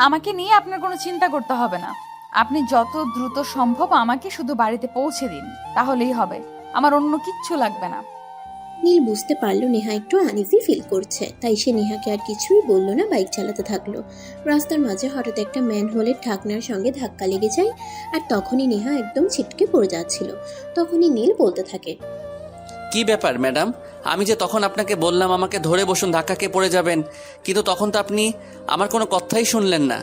আমাকে নিয়ে আপনার কোনো চিন্তা করতে হবে না। আপনি যত দ্রুত সম্ভব আমাকে শুধু বাড়িতে পৌঁছে দিন, তাহলেই হবে। আমার অন্য কিচ্ছু লাগবে না। নীল বুঝতে পারলো নেহা একটু আনইজি ফিল করছে, তাই সে নেহাকে আর কিছুই বললো না, বাইক চালাতে থাকলো। রাস্তার মাঝে হঠাৎ একটা ম্যানহোলের ঢাকনার সঙ্গে ধাক্কা লেগে যায়। আর তখনই নেহা একদম ছিটকে পড়ে যাচ্ছিল। তখনই নীল বলতে থাকে, কি ব্যাপার ম্যাডাম, আমি যে তখন আপনাকে বললাম আমাকে ধরে বসুন, ধাক্কা খেয়ে পড়ে যাবেন, কিন্তু তখন তো আপনি আমার কোনো কথাই শুনলেন না।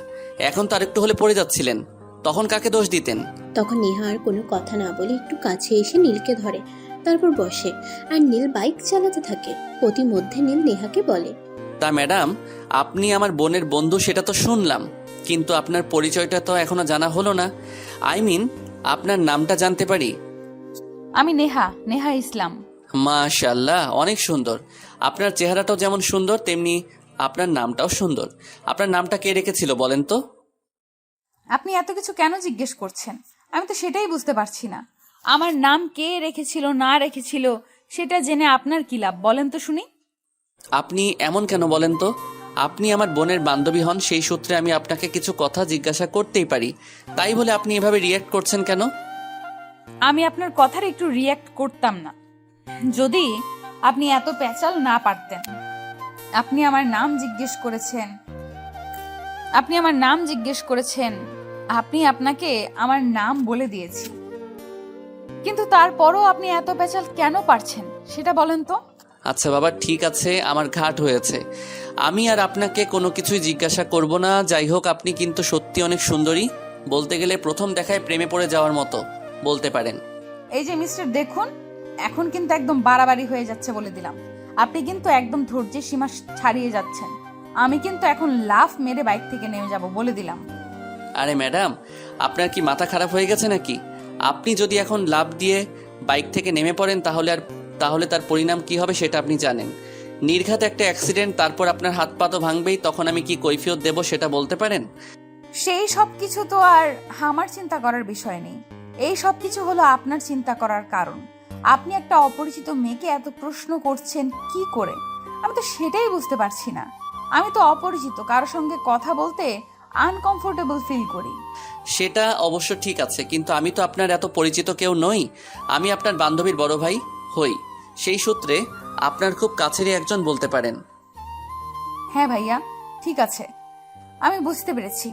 এখন তো আরেকটু হলে পড়ে যাচ্ছিলেন, তখন কাকে দোষ দিতেন? তখন নেহা আর কোনো কথা না বলে একটু কাছে এসে নীলকে ধরে, তারপর বসে। আর নীল বাইক চালাতে থাকে। প্রতিমধ্যে নীল নেহাকে বলে, তা ম্যাডাম, আপনি আমার বোনের বন্ধু সেটা তো শুনলাম, কিন্তু আপনার পরিচয়টা তো এখনো জানা হলো না। আই মিন, আপনার নামটা জানতে পারি? আমি নেহা ইসলাম। মাশাআল্লাহ, অনেক সুন্দর। আপনার চেহারাটাও যেমন সুন্দর, তেমনি আপনার নামটাও সুন্দর। আপনার নামটা কে রেখেছিল বলেন তো? আপনি এত কিছু কেন জিজ্ঞেস করছেন? আমি তো সেটাই বুঝতে পারছি না। আমার নাম কে রেখেছিল না রেখেছিল সেটা জেনে আপনার কি লাভ, বলেন তো শুনি। আপনি এমন কেন বলেন তো? আপনি আমার বোনের বান্ধবী হন, সেই সূত্রে আমি আপনাকে কিছু কথা জিজ্ঞাসা করতেই পারি। তাই বলে আপনি এভাবে রিয়্যাক্ট করছেন কেন? আমি আপনার কথার একটু রিয়্যাক্ট করতাম না যদি আপনি এত প্যাচাল না পারতেন। আপনি আমার নাম জিজ্ঞেস করেছেন, আপনি আপনাকে আমার নাম বলে দিয়েছি, কিন্তু তারপরও আপনি এত প্যাচাল কেন পারছেন সেটা বলেন তো। আচ্ছা বাবা, ঠিক আছে, আমার ঘাট হয়েছে। আমি আর আপনাকে কোনো কিছুই জিজ্ঞাসা করব না। যাই হোক, আপনি কিন্তু সত্যি অনেক সুন্দরী, বলতে গেলে প্রথম দেখায় প্রেমে পড়ে যাওয়ার মতো বলতে পারেন। এই যে মিস্টার, দেখুন এখন কিন্তু একদম বাড়াবাড়ি হয়ে যাচ্ছে বলে দিলাম। আপনি কিন্তু একদম ধৈর্যের সীমা ছাড়িয়ে যাচ্ছেন। আমি কিন্তু এখন লাফ মেরে বাইক থেকে নেমে যাব বলে দিলাম। আরে ম্যাডাম, আপনার কি মাথা খারাপ হয়ে গেছে নাকি? আপনি যদি এখন লাফ দিয়ে বাইক থেকে নেমে পড়েন তাহলে তার পরিণাম কি হবে সেটা আপনি জানেন। নির্ঘাত একটা অ্যাক্সিডেন্ট, তারপর আপনার হাত পা তো ভাঙবেই, তখন আমি কি কৈফিয়ত দেব সেটা বলতে পারেন? সেই সব কিছু তো আর আমার চিন্তা করার বিষয় নেই। এই সব কিছু হলো আপনার চিন্তা করার কারণ। আপনি একটা অপরিচিত মেয়েকে এত প্রশ্ন করছেন কি করে? আমি তো সেটাই বুঝতে পারছি না। আমি তো অপরিচিত কারোর সঙ্গে কথা বলতে আনকমফোর্টেবল ফিল করি। সেটা অবশ্য ঠিক আছে, কিন্তু আমি তো আপনার এত পরিচিত কেউ নই। আমি আপনার বান্ধবীর বড় ভাই হই, সেই সূত্রে আপনার খুব কাছেরই একজন বলতে পারেন। হ্যাঁ ভাইয়া, ঠিক আছে, আমি বুঝতে পেরেছি।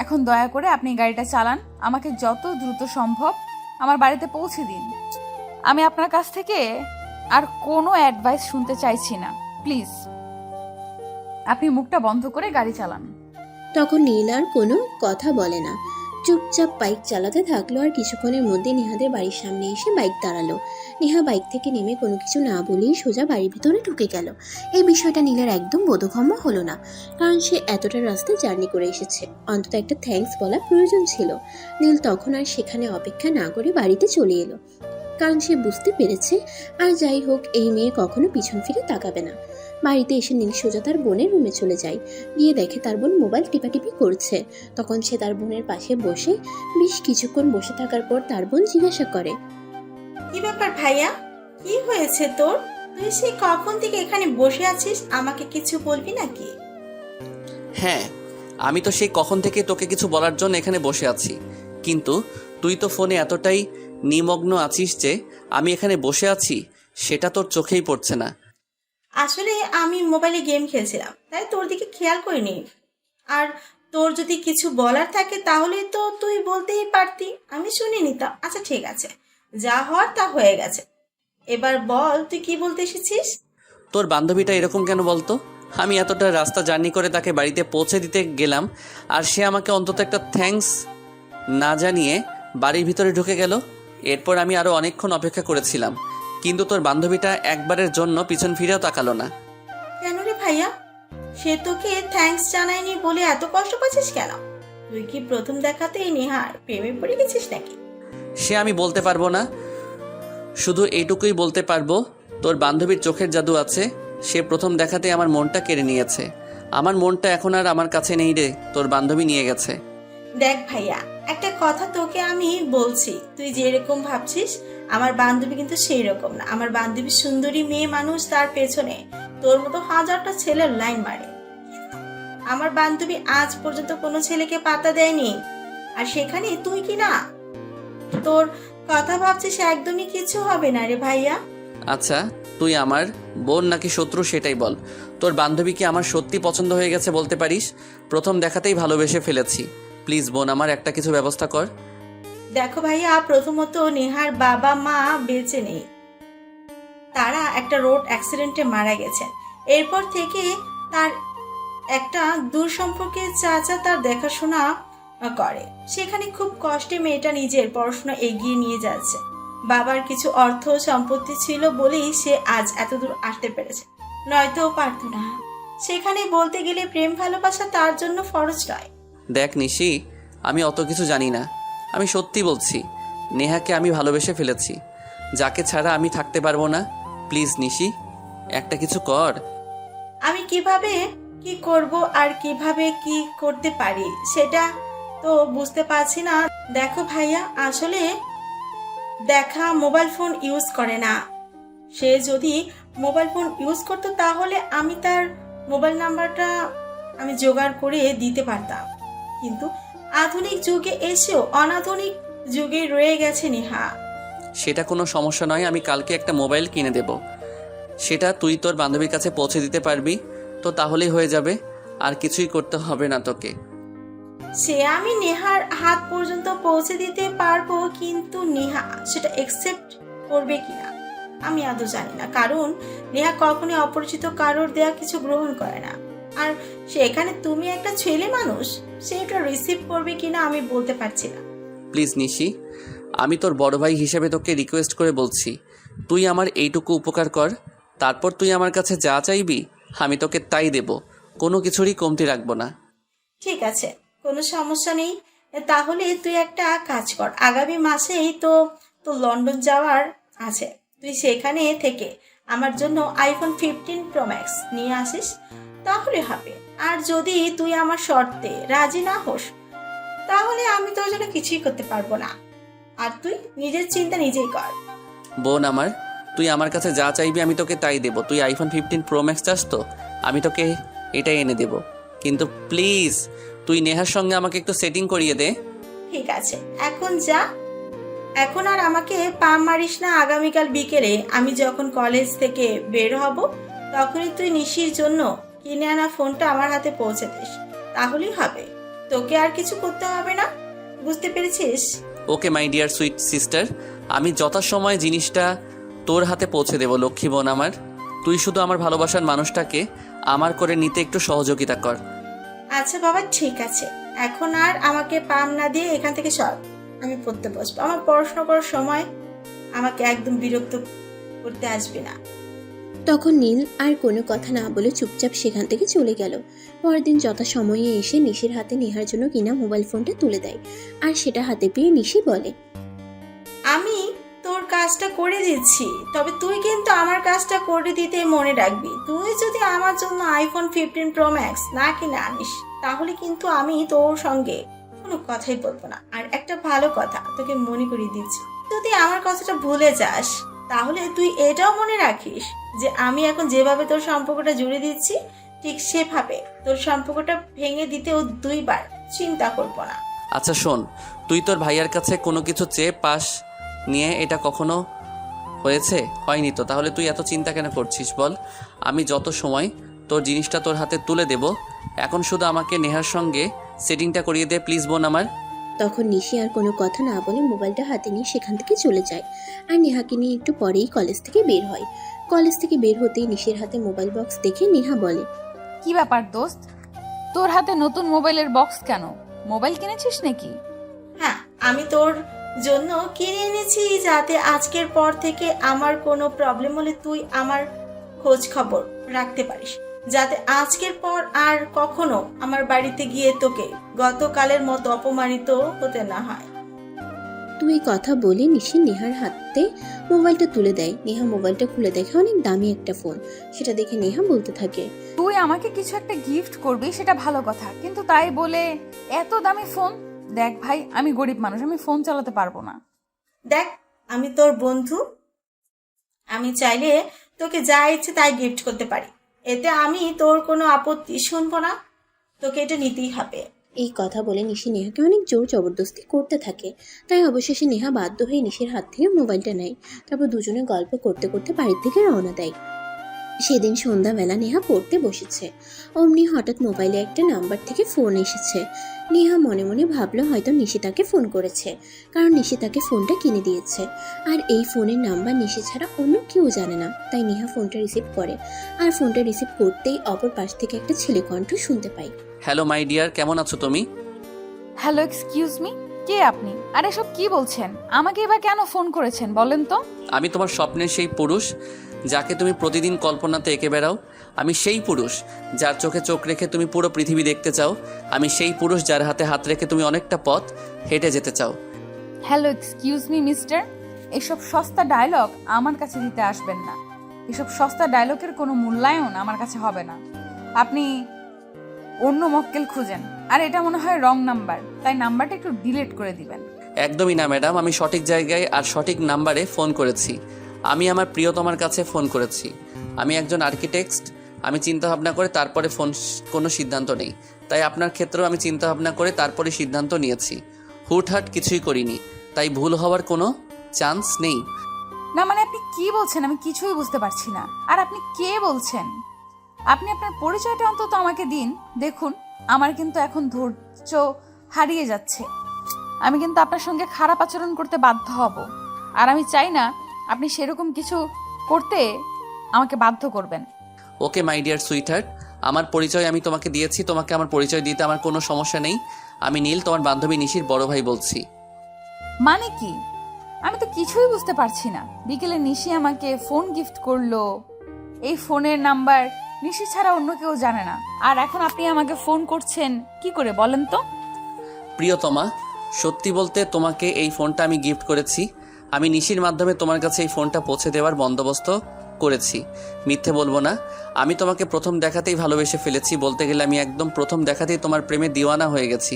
এখন দয়া করে আপনি গাড়িটা চালান, আমাকে যত দ্রুত সম্ভব আমার বাড়িতে পৌঁছে দিন। আমি আপনার কাছ থেকে আর কোনো অ্যাডভাইস শুনতে চাইছি না, প্লিজ। আপনি মুখটা বন্ধ করে গাড়ি চালান। তখন নীল আর কোনো কথা বলে না, চুপচাপ বাইক চালাতে থাকলো। আর কিছুক্ষণের মধ্যে নেহাদের বাড়ির সামনে এসে বাইক দাঁড়ালো। নেহা বাইক থেকে নেমে কোনো কিছু না বলেই সোজা বাড়ির ভিতরে ঢুকে গেল। এই বিষয়টা নীলের একদম বোধগম্য হলো না, কারণ সে এতটা রাস্তা জার্নি করে এসেছে, অন্তত একটা থ্যাঙ্কস বলা প্রয়োজন ছিল। নীল তখন আর সেখানে অপেক্ষা না করে বাড়িতে চলে এলো, কারণ সে বুঝতে পেরেছে আর যাই হোক এই মেয়ে কখনো পিছন ফিরে তাকাবে না। বাড়িতে এসে নীল সোজা তার বোনের রুমে চলে যায়। গিয়ে দেখে তার বোন মোবাইল টিপাটিপি করছে। তখন সে তার বোনের পাশে বসে বেশ কিছুক্ষণ বসে থাকার পর তার বোন জিজ্ঞাসা করে, কি ব্যাপার ভাইয়া, কি হয়েছে তোর? তুই সেই কখন থেকে এখানে বসে আছিস, আমাকে কিছু বলবি নাকি? হ্যাঁ, আমি তো সেই কখন থেকে তোকে কিছু বলার জন্য এখানে বসে আছি, কিন্তু তুই তো ফোনে এতটাই নিমগ্ন আছিস যে আমি এখানে বসে আছি সেটা তোর চোখেই পড়ছে না। আসলে আমি মোবাইলে গেম খেলছিলাম, তাই তোর দিকে খেয়াল করিনি। আর তোর যদি কিছু বলার থাকে তাহলে তো তুই বলতেই পারতি, আমি শুনে নিতাম। আচ্ছা ঠিক আছে, যা হওয়ার তা হয়ে গেছে। এবার বল তুই কি বলতে এসেছিস? তোর বান্ধবীটা এরকম কেন বলতো? আমি এতটা রাস্তা জার্নি করে তাকে বাড়িতে পৌঁছে দিতে গেলাম, আর সে আমাকে অন্তত একটা থ্যাঙ্কস না জানিয়ে বাড়ির ভিতরে ঢুকে গেল। এরপর আমি আরও অনেকক্ষণ অপেক্ষা করেছিলাম, কিন্তু তোর বান্ধবীটা একবারের জন্য পিছন ফিরেও তাকালো না। কেন রে ভাইয়া, সে তোকে থ্যাঙ্কস জানায়নি বলে এত কষ্ট পাচ্ছিস কেন? তুই কি প্রথম দেখাতেই নেহার প্রেমে পড়ে গেছিস নাকি? সে আমি বলতে পারবো না, শুধু এইটুকুই বলতে পারবো তোর বান্ধবীর চোখের জাদু আছে। সে প্রথম দেখাতে আমার মনটা কেড়ে নিয়েছে। আমার মনটা এখন আর আমার কাছে নেই রে, তোর বান্ধবী নিয়ে গেছে। দেখ ভাইয়া, একটা কথা তোকে আমি বলছি, তুই যেরকম ভাবছিস আমার বান্ধবী কিন্তু সেই রকম না। আমার বান্ধবী সুন্দরী মেয়ে মানুষ, তার পেছনে তোর মতো হাজারটা ছেলের লাইন মারে। আমার বান্ধবী আজ পর্যন্ত কোনো ছেলেকে পাত্তা দেয়নি, আর সেখানে তুই কি না তোর কথা ভাবছিস একদমই কিছু হবে না রে ভাইয়া। আচ্ছা, তুই আমার বোন নাকি শত্রু সেটাই বল। তোর বান্ধবী কি আমার সত্যি পছন্দ হয়ে গেছে বলতে পারিস? প্রথম দেখাতেই ভালোবেসে ফেলেছি। প্লিজ বোন, আমার একটা কিছু ব্যবস্থা কর। দেখো ভাইয়া, প্রথমত নেহার বাবা মা বেঁচে নেই, তারা একটা রোড অ্যাক্সিডেন্টে মারা গেছেন। এরপর থেকে তার একটা দূর সম্পর্কের চাচা তার দেখাশোনা করে। সেখানে খুব কষ্টে মেয়েটা নিজের পড়াশোনা এগিয়ে নিয়ে যাচ্ছে। বাবার কিছু অর্থ সম্পত্তি ছিল বলেই সে আজ এত দূর আসতে পেরেছে, নয়তো পারত না। সেখানে বলতে গেলে প্রেম ভালোবাসা তার জন্য ফরজ নয়। দেখ নিশি, আমি অত কিছু জানি না। আমি সত্যি বলছি, নেহাকে আমি ভালোবেসে ফেলেছি, যাকে ছাড়া আমি থাকতে পারবো না। প্লিজ নিশি, একটা কিছু কর। আমি কিভাবে কি করব আর কিভাবে কি করতে পারি সেটা তো বুঝতে পারছি না। দেখো ভাইয়া, আসলে দেখা মোবাইল ফোন ইউজ করে না, সে যদি মোবাইল ফোন ইউজ করতো তাহলে আমি তার মোবাইল নাম্বারটা আমি জোগাড় করে দিতে পারতাম। কিন্তু আধুনিক যুগে এসেও অনাধুনিক যুগে রয়ে গেছে নেহা। সেটা কোনো সমস্যা নয়, আমি কালকে একটা মোবাইল কিনে দেব। সেটা তুই তোর বান্ধবীর কাছে পৌঁছে দিতে পারবি তো তাহলেই হয়ে যাবে, আর কিছুই করতে হবে না তোকে। সে আমি নেহার হাত পর্যন্ত পৌঁছে দিতে পারবো, কিন্তু নেহা সেটা একসেপ্ট করবে কিনা আমি আদৌ জানি না, কারণ নেহা কখনোই অপরিচিত কারোর দেয়া কিছু গ্রহণ করে না। আর সেখানে তুমি একটা ছেলে মানুষ, সেটা রিসিভ করবে কিনা আমি বলতে পারছি না। প্লিজ নিশি, আমি তোর বড় ভাই হিসেবে তোকে রিকোয়েস্ট করে বলছি, তুই আমার এইটুকু উপকার কর, তারপর তুই আমার কাছে যা চাইবি আমি তোকে তাই দেব, কোনো কিছুরই কমতি রাখবো না। ঠিক আছে, কোনো সমস্যা নেই। তাহলে তুই একটা কাজ কর, আগামী মাসেই তো তো লন্ডন যাওয়ার আছে, তুই সেখানে থেকে আমার জন্য আইফোন 15 প্রো ম্যাক্স নিয়ে আসিস, তাহলে হবে। আর যদি তুই আমার শর্তে রাজি না হোস তাহলে আমি তোর জন্য কিছুই করতে পারবো না, আর তুই নিজের চিন্তা নিজেই কর। বোন আমার, তুই আমার কাছে যা চাইবি আমি তোকে তাই দেব। তুই আইফোন 15 প্রো ম্যাক্স চাস তো আমি তোকে এটাই এনে দেব, কিন্তু প্লিজ তুই নেহার সঙ্গে আমাকে একটু সেটিং করিয়ে দে। ঠিক আছে, এখন যা, এখন আর আমাকে পা মারিস না। আগামীকাল বিকেলে আমি যখন কলেজ থেকে বের হব তখনই তুই নিশির জন্য কিনে আনা ফোনটা আমার হাতে পৌঁছে দিস, তাহলেই হবে। তোকে আর কিছু করতে হবে না, বুঝতে পেরেছিস? ওকে মাই ডিয়ার সুইট সিস্টার, আমি যথাসময়ে জিনিসটা তোর হাতে পৌঁছে দেব লক্ষ্মী বোন আমার। তুই শুধু আমার ভালোবাসার মানুষটাকে আমার করে নিতে একটু সহযোগিতা কর। আচ্ছা বাবা, ঠিক আছে, এখন আর আমাকে পাম না দিয়ে এখান থেকে সর, আমি পড়তে বসবো। আমার পড়াশোনা করার সময় আমাকে একদম বিরক্ত করতে আসবে না। তখন নীল আর কোনো কথা না বলে চুপচাপ সেখান থেকে চলে গেল। পরের দিন যথাসময়ে এসে নিশির হাতে নেহার জন্য কিনা মোবাইল ফোনটা তুলে দেয়, আর সেটা হাতে পেয়ে নিশি বলে, আমি তোর কাজটা করে দিচ্ছি, তবে তুই কিন্তু আমার কাজটা করে দিতে মনে রাখবি। তুই যদি আমার জন্য আইফোন 15 প্রো ম্যাক্স না কিনে আনিস তাহলে কিন্তু আমি তোর সঙ্গে কোনো কথাই বলবো না। আর একটা ভালো কথা তোকে মনে করিয়ে দিচ্ছি, যদি আমার কথাটা ভুলে যাস তাহলে তুই এটাও মনে রাখিস যে আমি এখন যেভাবে তোর সম্পর্কটা জুড়ে দিচ্ছি ঠিক সেভাবে তোর সম্পর্কটা ভেঙে দিতেও দুইবার চিন্তা করবো না। আচ্ছা শোন, তুই তোর ভাইয়ার কাছে কোনো কিছু চেয়ে পাস নিয়ে এটা কখনো হয়েছে? হয়নি তো, তাহলে তুই এত চিন্তা কেন করছিস বল? আমি যত সময় তোর জিনিসটা তোর হাতে তুলে দেব, এখন শুধু আমাকে নেহার সঙ্গে সেটিংটা করিয়ে দে প্লিজ বোন আমার। তখন নিশি আর কোনো কথা না বলে মোবাইলটা হাতে নিয়ে সেখান থেকে চলে যায়, আর নেহাকে নিয়ে একটু পরেই কলেজ থেকে বের হয়। কলেজ থেকে বের হতেই নিশির হাতে মোবাইল বক্স দেখে নেহা বলে, কি ব্যাপার দোস্ত, তোর হাতে নতুন মোবাইলের বক্স কেন? মোবাইল কিনেছিস নাকি? হ্যাঁ, আমি তোর জন্য কিনে এনেছি যাতে আজকের পর থেকে আমার কোনো প্রবলেম হলে তুই আমার খোঁজ খবর রাখতে পারিস, যাতে আজকের পর আর কখনো আমার বাড়িতে গিয়ে তোকে গতকালের মতো অপমানিত হতে না হয়। তুই কথা বলে নিশি নেহার হাতে মোবাইলটা তুলে দেয়। নেহা মোবাইলটা খুলে দেখে অনেক দামি একটা ফোন। সেটা দেখে নেহা বলতে থাকে, তুই আমাকে কিছু একটা গিফট করবি সেটা ভালো কথা, কিন্তু তাই বলে এত দামি ফোন? দেখ ভাই, আমি গরিব মানুষ, আমি ফোন চালাতে পারবো না। দেখ, আমি তোর বন্ধু, আমি চাইলে তোকে যা ইচ্ছে তাই গিফট করতে পারি, এতে আমি তোর কোনো আপত্তি শুনবো না, তোকে এটা নিতেই হবে। এই কথা বলে নিশি নেহাকে অনেক জোর জবরদস্তি করতে থাকে। তাই অবশেষে নেহা বাধ্য হয়ে নিশির হাত থেকে মোবাইলটা নেয়। তারপর দুজনে গল্প করতে করতে বাড়ির থেকে রওনা দেয়। সেদিন সন্ধ্যাবেলা নেহা পড়তে বসেছে, অমনি হঠাৎ মোবাইলে একটা নাম্বার থেকে ফোন এসেছে। নেহা মনে মনে ভাবলো হয়তো নিশি তাকে ফোন করেছে, কারণ নিশি তাকে ফোনটা কিনে দিয়েছে, আর এই ফোনের নাম্বার নিশি ছাড়া অন্য কেউ জানে না। তাই নেহা ফোনটা রিসিভ করে, আর ফোনটা রিসিভ করতেই অপর পাশ থেকে একটা ছেলে কণ্ঠ শুনতে পায়। হ্যালো মাই ডিয়ার, কেমন আছো তুমি? হ্যালো, এক্সকিউজ মি, কে আপনি? আর এসব কি বলছেন? আমাকে এবার কেন ফোন করেছেন বলেন তো? আমি তোমার স্বপ্নের সেই পুরুষ যাকে তুমি প্রতিদিন কল্পনাতে এঁকে বেড়াও। আমি সেই পুরুষ যার চোখে চোখ রেখে তুমি পুরো পৃথিবী দেখতে চাও। আমি সেই পুরুষ যার হাতে হাত রেখে তুমি অনেকটা পথ হেঁটে যেতে চাও। হ্যালো, এক্সকিউজ মি মিস্টার, এসব সস্তা ডায়লগ আমার কাছে দিতে আসবেন না। এসব সস্তা ডায়লগের কোনো মূল্যায়ন আমার কাছে হবে না। আপনি অন্য মক্কেল খুঁজেন, আর এটা মনে হয় রং নাম্বার, তাই নাম্বারটা একটু ডিলিট করে দিবেন। একদমই না ম্যাডাম, আমি সঠিক জায়গায় আর সঠিক নাম্বারে ফোন করেছি। আমি আমার প্রিয়তমার কাছে ফোন করেছি। আমি একজন আর্কিটেক্ট, আমি চিন্তাভাবনা করে তারপরে কোনো সিদ্ধান্ত নেই। তাই আপনার ক্ষেত্রেও আমি চিন্তাভাবনা করে তারপরে সিদ্ধান্ত নিয়েছি। হুটহাট কিছুই করিনি, তাই ভুল হওয়ার কোনো চান্স নেই। না মানে আপনি কি বলছেন আমি কিছুই বুঝতে পারছি না। আর আপনি কে বলছেন? আপনি আপনার পরিচয়টা অন্তত আমাকে দিন। দেখুন আমার কিন্তু এখন ধৈর্য হারিয়ে যাচ্ছে। আমি কিন্তু আপনার সঙ্গে খারাপ আচরণ করতে বাধ্য হব, আর আমি চাই না আপনি সেরকম কিছু করতে আমাকে বাধ্য করবেন। ওকে মাই ডিয়ার সুইটহার্ট, আমার পরিচয় আমি তোমাকে দিয়েছি, তোমাকে আমার পরিচয় দিতে আমার কোনো সমস্যা নেই। আমি নীল, তোমার বান্ধবী নিশির বড় ভাই বলছি। মানে কি? আমি তো কিছুই বুঝতে পারছি না। বিকেলে নিশি আমাকে ফোন গিফট করলো, এই ফোনের নাম্বার নিশি ছাড়া অন্য কেউ জানে না, আর এখন আপনি আমাকে ফোন করছেন কি করে বলেন তো? প্রিয়তমা, সত্যি বলতে তোমাকে এই ফোনটা আমি গিফট করেছি। আমি নিশির মাধ্যমে তোমার কাছে এই ফোনটা পৌঁছে দেওয়ার বন্দোবস্ত করেছি। মিথ্যে বলবো না, আমি তোমাকে প্রথম দেখাতেই ভালোবেসে ফেলেছি। বলতে গেলে আমি একদম প্রথম দেখাতেই তোমার প্রেমে দিওয়ানা হয়ে গেছি।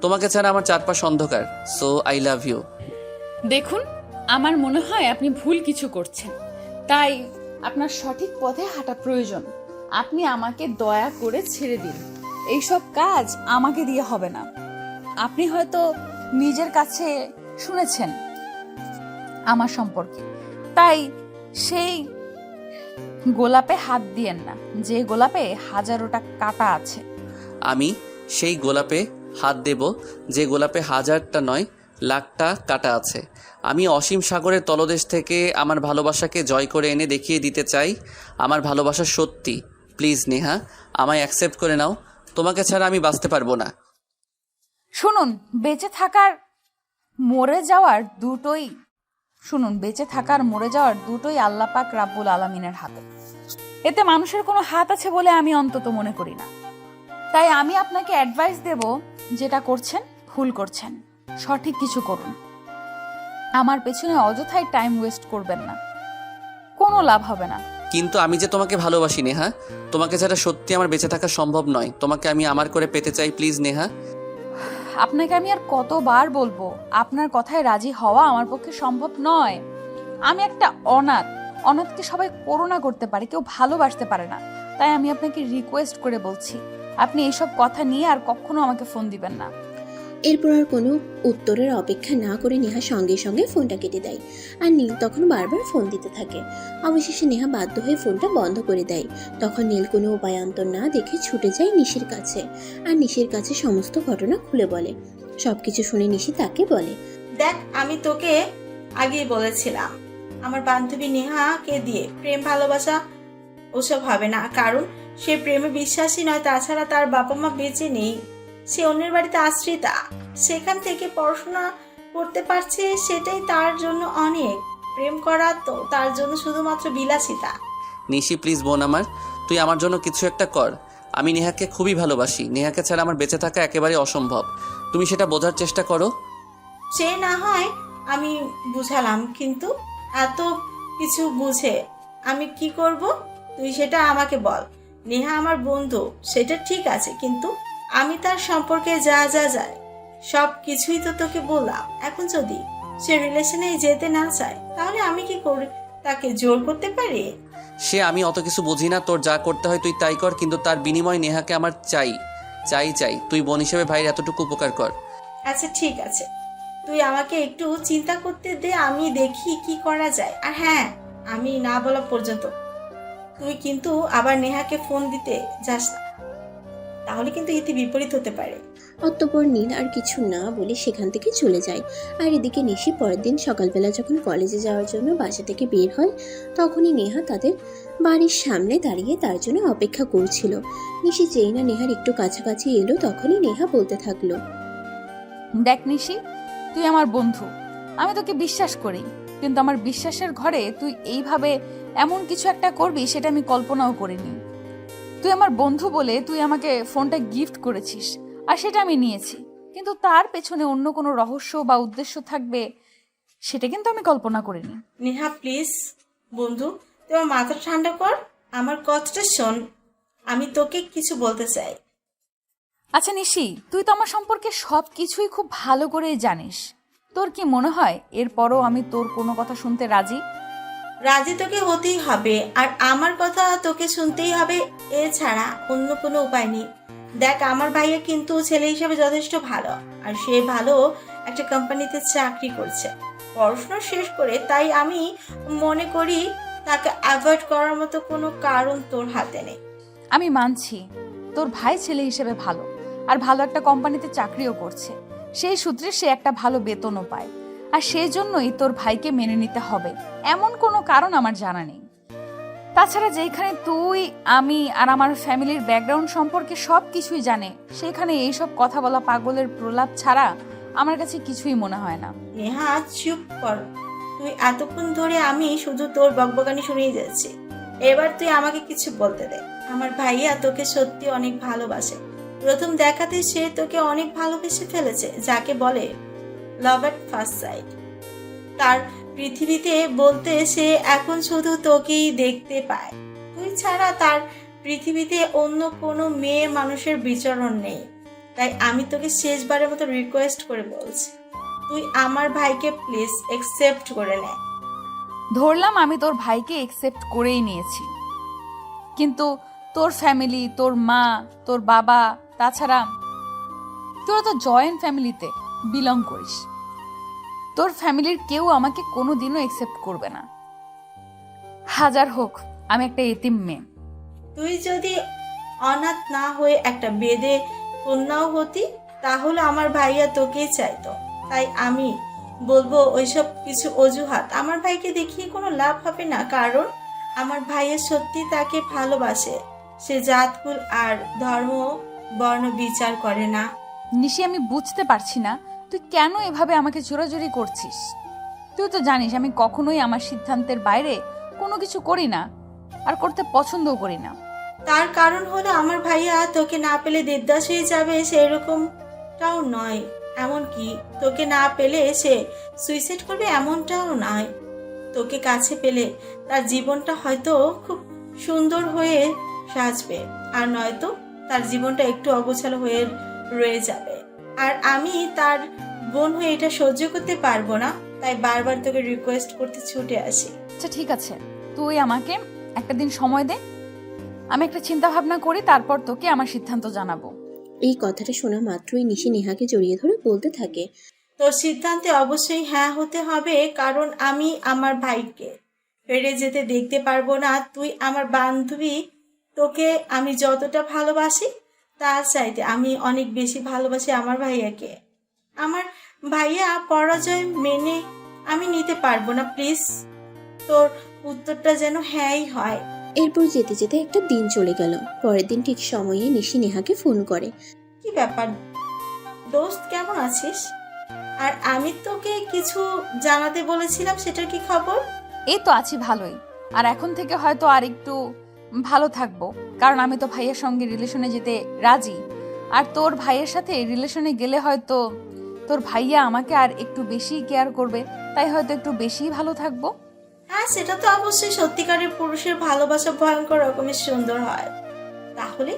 তোমাকে ছাড়া আমার চারপাশ অন্ধকার। So I love you. দেখুন আমার মনে হয় আপনি ভুল কিছু করছেন, তাই আপনার সঠিক পথে হাঁটা প্রয়োজন। আপনি আমাকে দয়া করে ছেড়ে দিন, এইসব কাজ আমাকে দিয়ে হবে না। আপনি হয়তো নিজের কাছে শুনেছেন আমার সম্পর্কে, তাই সেই গোলাপে হাত দিয়েন না যে গোলাপে হাজারোটা কাঁটা আছে। আমি সেই গোলাপে হাত দেব যে গোলাপে হাজারটা নয় লাখটা কাটা আছে। আমি অসীম সাগরের তলদেশ থেকে আমার ভালোবাসাকে জয় করে এনে দেখিয়ে দিতে চাই আমার ভালোবাসা সত্যি। প্লিজ নেহা, আমায় অ্যাকসেপ্ট করে নাও। তোমাকে ছাড়া আমি বাঁচতে পারবো না। শুনুন, বেঁচে থাকার মরে যাওয়ার দুটোই আল্লাহ পাক রাব্বুল আলামিনের হাতে। এতে মানুষের কোনো হাত আছে বলে আমি অন্তত মনে করি না। তাই আমি আপনাকে অ্যাডভাইস দেব, যেটা করছেন ভুল করছেন, সঠিক কিছু করুন। আমার পেছনে অযথাই টাইম ওয়েস্ট করবেন না, কোনো লাভ হবে না। কিন্তু আমি যে তোমাকে ভালোবাসি নেহা, তোমাকে ছাড়া সত্যি আমার বেঁচে থাকা সম্ভব নয়। তোমাকে আমি আমার করে পেতে চাই, প্লিজ নেহা। আপনাকে আমি আর কতবার বলবো, আপনার কথায় রাজি হওয়া আমার পক্ষে সম্ভব নয়। আমি একটা অনাথকে সবাই করুণা করতে পারে, কেউ ভালোবাসতে পারে না। তাই আমি আপনাকে রিকোয়েস্ট করে বলছি, আপনি এইসব কথা নিয়ে আর কখনো আমাকে ফোন দিবেন না। এরপর আর কোনো উত্তরের অপেক্ষা না করে নেহা সঙ্গে সঙ্গে ফোনটা কেটে দেয়। আর নীল তখন বারবার ফোন দিতে থাকে। অবশেষে নেহা বাধ্য হয়ে ফোনটা বন্ধ করে দেয়। তখন নীল কোনো উপায়ান্তর না দেখে ছুটে যায় নিশির কাছে, আর নিশির কাছে সমস্ত ঘটনা খুলে বলে। সবকিছু শুনে নিশি তাকে বলে, দেখ আমি তোকে আগেই বলেছিলাম আমার বান্ধবী নেহাকে দিয়ে প্রেম ভালোবাসা ওসব হবে না, কারণ সে প্রেমে বিশ্বাসী নয়। তাছাড়া তার বাবা মা বেঁচে নেই, সে অন্যের বাড়িতে আশ্রিতা, সেখান থেকে পড়াশোনা করতে পারছে, সেটাই তার জন্য অনেক। প্রেম করা তো তার জন্য শুধুমাত্র বিলাসিতা। নিশি প্লিজ বোন আমার, তুই আমার জন্য কিছু একটা কর। আমি নেহাকে খুবই ভালোবাসি। নেহাকে ছাড়া আমার বেঁচে থাকা একেবারে অসম্ভব। তুমি সেটা বোঝার চেষ্টা করো। সে না হয় আমি বুঝালাম, কিন্তু এত কিছু বুঝে আমি কি করব? তুই সেটা আমাকে বল। নেহা আমার বন্ধু, সেটা ঠিক আছে, কিন্তু আমি তার সম্পর্কে যা যা যায় সব কিছুই তো তোকে বললাম। এখন যদি সে রিলেশনে যেতে না চায়, তাহলে আমি কি করে তাকে জোর করতে পারি? সে আমি অত কিছু বুঝি না, তোর যা করতে হয় তুই তাই কর, কিন্তু তার বিনিময় নেহাকে আমার চাই চাই চাই। তুই বোন হিসেবে ভাইয়ের এতটুকু উপকার কর। আচ্ছা ঠিক আছে, তুই আমাকে একটু চিন্তা করতে দে, আমি দেখি কি করা যায়। আর হ্যাঁ, আমি না বলা পর্যন্ত তুই কিন্তু আবার নেহাকে ফোন দিতে যাস না, তাহলে কিন্তু এতে বিপরীত হতে পারে। অতঃপর নীল আর কিছু না বলে সেখান থেকে চলে যায়। আর এদিকে নিশি পরের দিন সকালবেলা যখন কলেজে যাওয়ার জন্য বাসা থেকে বের হয়, তখনই নেহা তাদের বাড়ির সামনে দাঁড়িয়ে তার জন্য অপেক্ষা করছিল। নিশি যেই না নেহার একটু কাছাকাছি এলো, তখনই নেহা বলতে থাকলো, দেখ নিশি, তুই আমার বন্ধু, আমি তোকে বিশ্বাস করি, কিন্তু আমার বিশ্বাসের ঘরে তুই এইভাবে এমন কিছু একটা করবি সেটা আমি কল্পনাও করিনি। তুই আমার বন্ধু বলে তুই আমাকে ফোনটা গিফট করেছিস, আর সেটা আমি নিয়েছি, কিন্তু তার পেছনে অন্য কোনো রহস্য বা উদ্দেশ্য থাকবে সেটা কিন্তু আমি কল্পনা করিনি। নেহা প্লিজ বন্ধু, তুই আমার মাথা ঠান্ডা কর, আমার কথাটা শোন, আমি তোকে কিছু বলতে চাই। আচ্ছা নিশি, তুই তো আমার সম্পর্কে সব কিছুই খুব ভালো করে জানিস। তোর কি মনে হয় এরপরও আমি তোর কোনো কথা শুনতে রাজি? রাজি তোকে হতেই হবে, আর আমার কথা তোকে শুনতেই হবে, এছাড়া অন্য কোনো উপায় নেই। দেখ, আমার ভাইয়া কিন্তু ছেলে হিসেবে যথেষ্ট ভালো, আর সে ভালো একটা কোম্পানিতে চাকরি করছে পড়াশোনা শেষ করে। তাই আমি মনে করি তাকে অ্যাভয়েড করার মতো কোনো কারণ তোর হাতে নেই। আমি মানছি তোর ভাই ছেলে হিসেবে ভালো, আর ভালো একটা কোম্পানিতে চাকরিও করছে। সেই সূত্রে সে একটা ভালো বেতনও পায়, আর সেই জন্যই তোর ভাইকে মেনে নিতে হবে, এমন কোনো কারণ আমার জানা নেই। তাছাড়া যেখানে তুই, আমি আর আমার ফ্যামিলির ব্যাকগ্রাউন্ড সম্পর্কে সব কিছুই জানে, সেখানে এইসব কথা বলা পাগলের প্রলাপ ছাড়া আমার কাছে কিছুই মনে হয় না। নেহা, চুপ কর। তুই এতক্ষণ ধরে আমি শুধু তোর বকবকানি শুনেই যাচ্ছি। এবার তুই আমাকে কিছু বলতে দে। আমার ভাইয়া তোকে সত্যি অনেক ভালোবাসে। প্রথম দেখাতে সে তোকে অনেক ভালোবেসে ফেলেছে, যাকে বলে লাভ এট ফার্স্ট সাইট। তার পৃথিবীতে বলতে সে এখন শুধু তোকেই দেখতে পায়। তুই ছাড়া তার পৃথিবীতে অন্য কোনো মেয়ে মানুষের বিচরণ নেই। তাই আমি তোকে শেষবারের মতো রিকোয়েস্ট করে বলছি, তুই আমার ভাইকে প্লিজ একসেপ্ট করে নে। ধরলাম আমি তোর ভাইকে একসেপ্ট করেই নিয়েছি, কিন্তু তোর ফ্যামিলি, তোর মা, তোর বাবা, তাছাড়া তোরা তো জয়েন্ট ফ্যামিলিতে বিলং করিস। তোর ফ্যামিলির কেউ আমাকে কোনোদিনও একসেপ্ট করবে না। হাজার হোক, আমি একটা এতিম মেয়ে। তুই যদি অনাথ না হয়ে একটা বেদে কন্যাও হতি, তাহলে আমার ভাইয়া তোকেই চাইতো। তাই আমি বলবো ওইসব কিছু অজুহাত আমার ভাইকে দেখিয়ে কোনো লাভ হবে না, কারণ আমার ভাইয়া সত্যি তাকে ভালোবাসে। সে জাতকুল আর ধর্ম বর্ণ বিচার করে না। নিশি, আমি বুঝতে পারছি না তুই কেন এভাবে আমাকে জোরাজোরি করছিস। তুই তো জানিস আমি কখনোই আমার সিদ্ধান্তের বাইরে কোনো কিছু করি না, আর করতে পছন্দও করি না। তার কারণ হলো আমার ভাইয়া তোকে না পেলে দেবদাস হয়ে যাবে, সেরকমটাও নয়। এমনকি তোকে না পেলে সে সুইসাইড করবে, এমনটাও নয়। তোকে কাছে পেলে তার জীবনটা হয়তো খুব সুন্দর হয়ে সাজবে, আর নয়তো তার জীবনটা একটু অগোছালো হয়ে রয়ে যাবে। আর আমি তার বোন হয়ে এটা সহ্য করতে পারবো না, তাই বারবার তোকে রিকোয়েস্ট করতে ছুটে আসি। আচ্ছা ঠিক আছে, তুই আমাকে একটা দিন সময় দে, আমি একটা চিন্তা ভাবনা করি, তারপর তোকে আমার সিদ্ধান্ত জানাবো। এই কথাটা শোনা মাত্রই নিশি নেহাকে জড়িয়ে ধরে বলতে থাকে, তোর সিদ্ধান্তে অবশ্যই হ্যাঁ হতে হবে, কারণ আমি আমার ভাইকে হেরে যেতে দেখতে পারবো না। তুই আমার বান্ধবী, তোকে আমি যতটা ভালোবাসি তার চাইতে আমি অনেক বেশি ভালোবাসি আমার ভাইয়াকে। আমার ভাইয়া পরাজয় মেনে আমি নিতে পারবো না। প্লিজ তোর উত্তরটা যেন হ্যাঁই হয়। এরপর যেতে যেতে একটা দিন চলে গেল। পরের দিন ঠিক সময়ে নিশি নেহাকে ফোন করে। কি ব্যাপার দোস্ত, কেমন আছিস? আর আমি তোকে কিছু জানাতে বলেছিলাম, সেটার কি খবর? এই তো আছি ভালোই, আর এখন থেকে হয়তো আর একটু ভালো থাকবো, কারণ আমি তো ভাইয়ের সঙ্গে রিলেশনে যেতে রাজি। আর তোর ভাইয়ের সাথে রিলেশনে গেলে হয়তো তোর ভাইয়া আমাকে আর একটু বেশি কেয়ার করবে, তাই হয়তো একটু বেশি ভালো থাকবো। হ্যাঁ, সেটা তো অবশ্যই। সত্যিকারের পুরুষের ভালোবাসা ভয়ঙ্কর রকমের সুন্দর হয়। তাহলে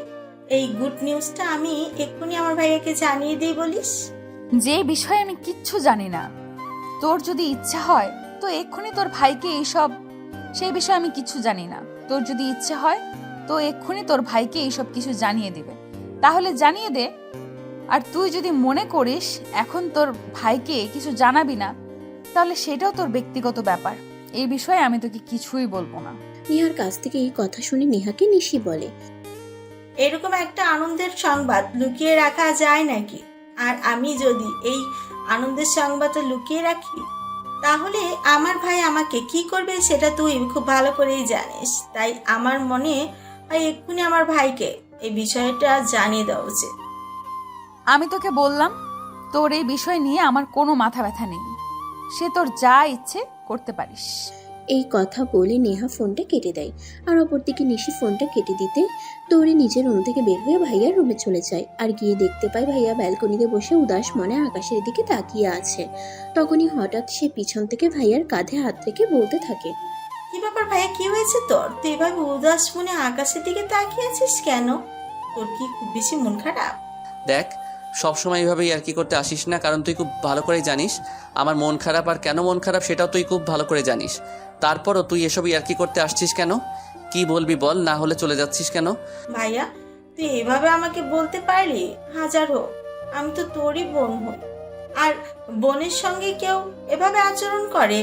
এই গুড নিউজটা আমি এক্ষুনি আমার ভাইয়াকে জানিয়ে দিই বলিস? যে বিষয়ে আমি কিচ্ছু জানি না, তোর যদি ইচ্ছা হয় তো এক্ষুনি তোর ভাইকে এইসব, সেই বিষয়ে আমি কিছু জানি না। তোর যদি ইচ্ছে হয় তো এক্ষুনি তোর ভাইকে এইসব কিছু জানিয়ে দিবে, তাহলে জানিয়ে দে। আর তুই যদি মনে করিস এখন তোর ভাইকে কিছু জানাবি না, তাহলে সেটাও তোর ব্যক্তিগত ব্যাপার, এই বিষয়ে আমি তোকে কিছুই বলবো না। নেহার কাছ থেকে এই কথা শুনে নেহাকে নিশি বলে, এরকম একটা আনন্দের সংবাদ লুকিয়ে রাখা যায় নাকি? আর আমি যদি এই আনন্দের সংবাদটা লুকিয়ে রাখি, তাহলে আমার ভাই আমাকে কি করবে সেটা তুই খুব ভালো করেই জানিস। তাই আমার মনে হয় এক্ষুনি আমার ভাইকে এই বিষয়টা জানিয়ে দেওয়া উচিত। আমি তোকে বললাম, তোর এই বিষয় নিয়ে আমার কোনো মাথা ব্যথা নেই, সে তোর যা ইচ্ছে করতে পারিস। এই কথা বলে নেহা ফোনটা কেটে দেয়। আর অপরদিকে নিশি ফোনটা কেটে দিতে দৌড়ে নিজের রুম থেকে বের হয়ে ভাইয়ার রুমে চলে যায়। আর গিয়ে দেখতে পায় ভাইয়া ব্যালকনিতে বসে উদাস মনে আকাশের দিকে তাকিয়ে আছে। তখনই হঠাৎ সে পিছন থেকে ভাইয়ার কাঁধে হাত রেখে বলতে থাকে, কি ব্যাপার ভাইয়া, কি হয়েছে তোর? তুই এভাবে উদাস মনে আকাশের দিকে তাকিয়ে আছিস কেন? তোর কি খুব বেশি মন খারাপ? দেখ, সবসময় এইভাবে ইয়ার্কি করতে আসিস না, কারণ তুই খুব ভালো করেই জানিস আমার মন খারাপ, আর কেন মন খারাপ সেটাও তুই খুব ভালো করে জানিস। তারপরও তুই এসব ইয়ার্কি করতে আসছিস কেন? কি বলবি বল, না হলে চলে যাচ্ছিস কেন? ভাইয়া, তুই এভাবে আমাকে বলতে পারলি? হাজার হোক, আমি তো তোরই বোন হই, আর বোনের সঙ্গে কেউ এভাবে আচরণ করে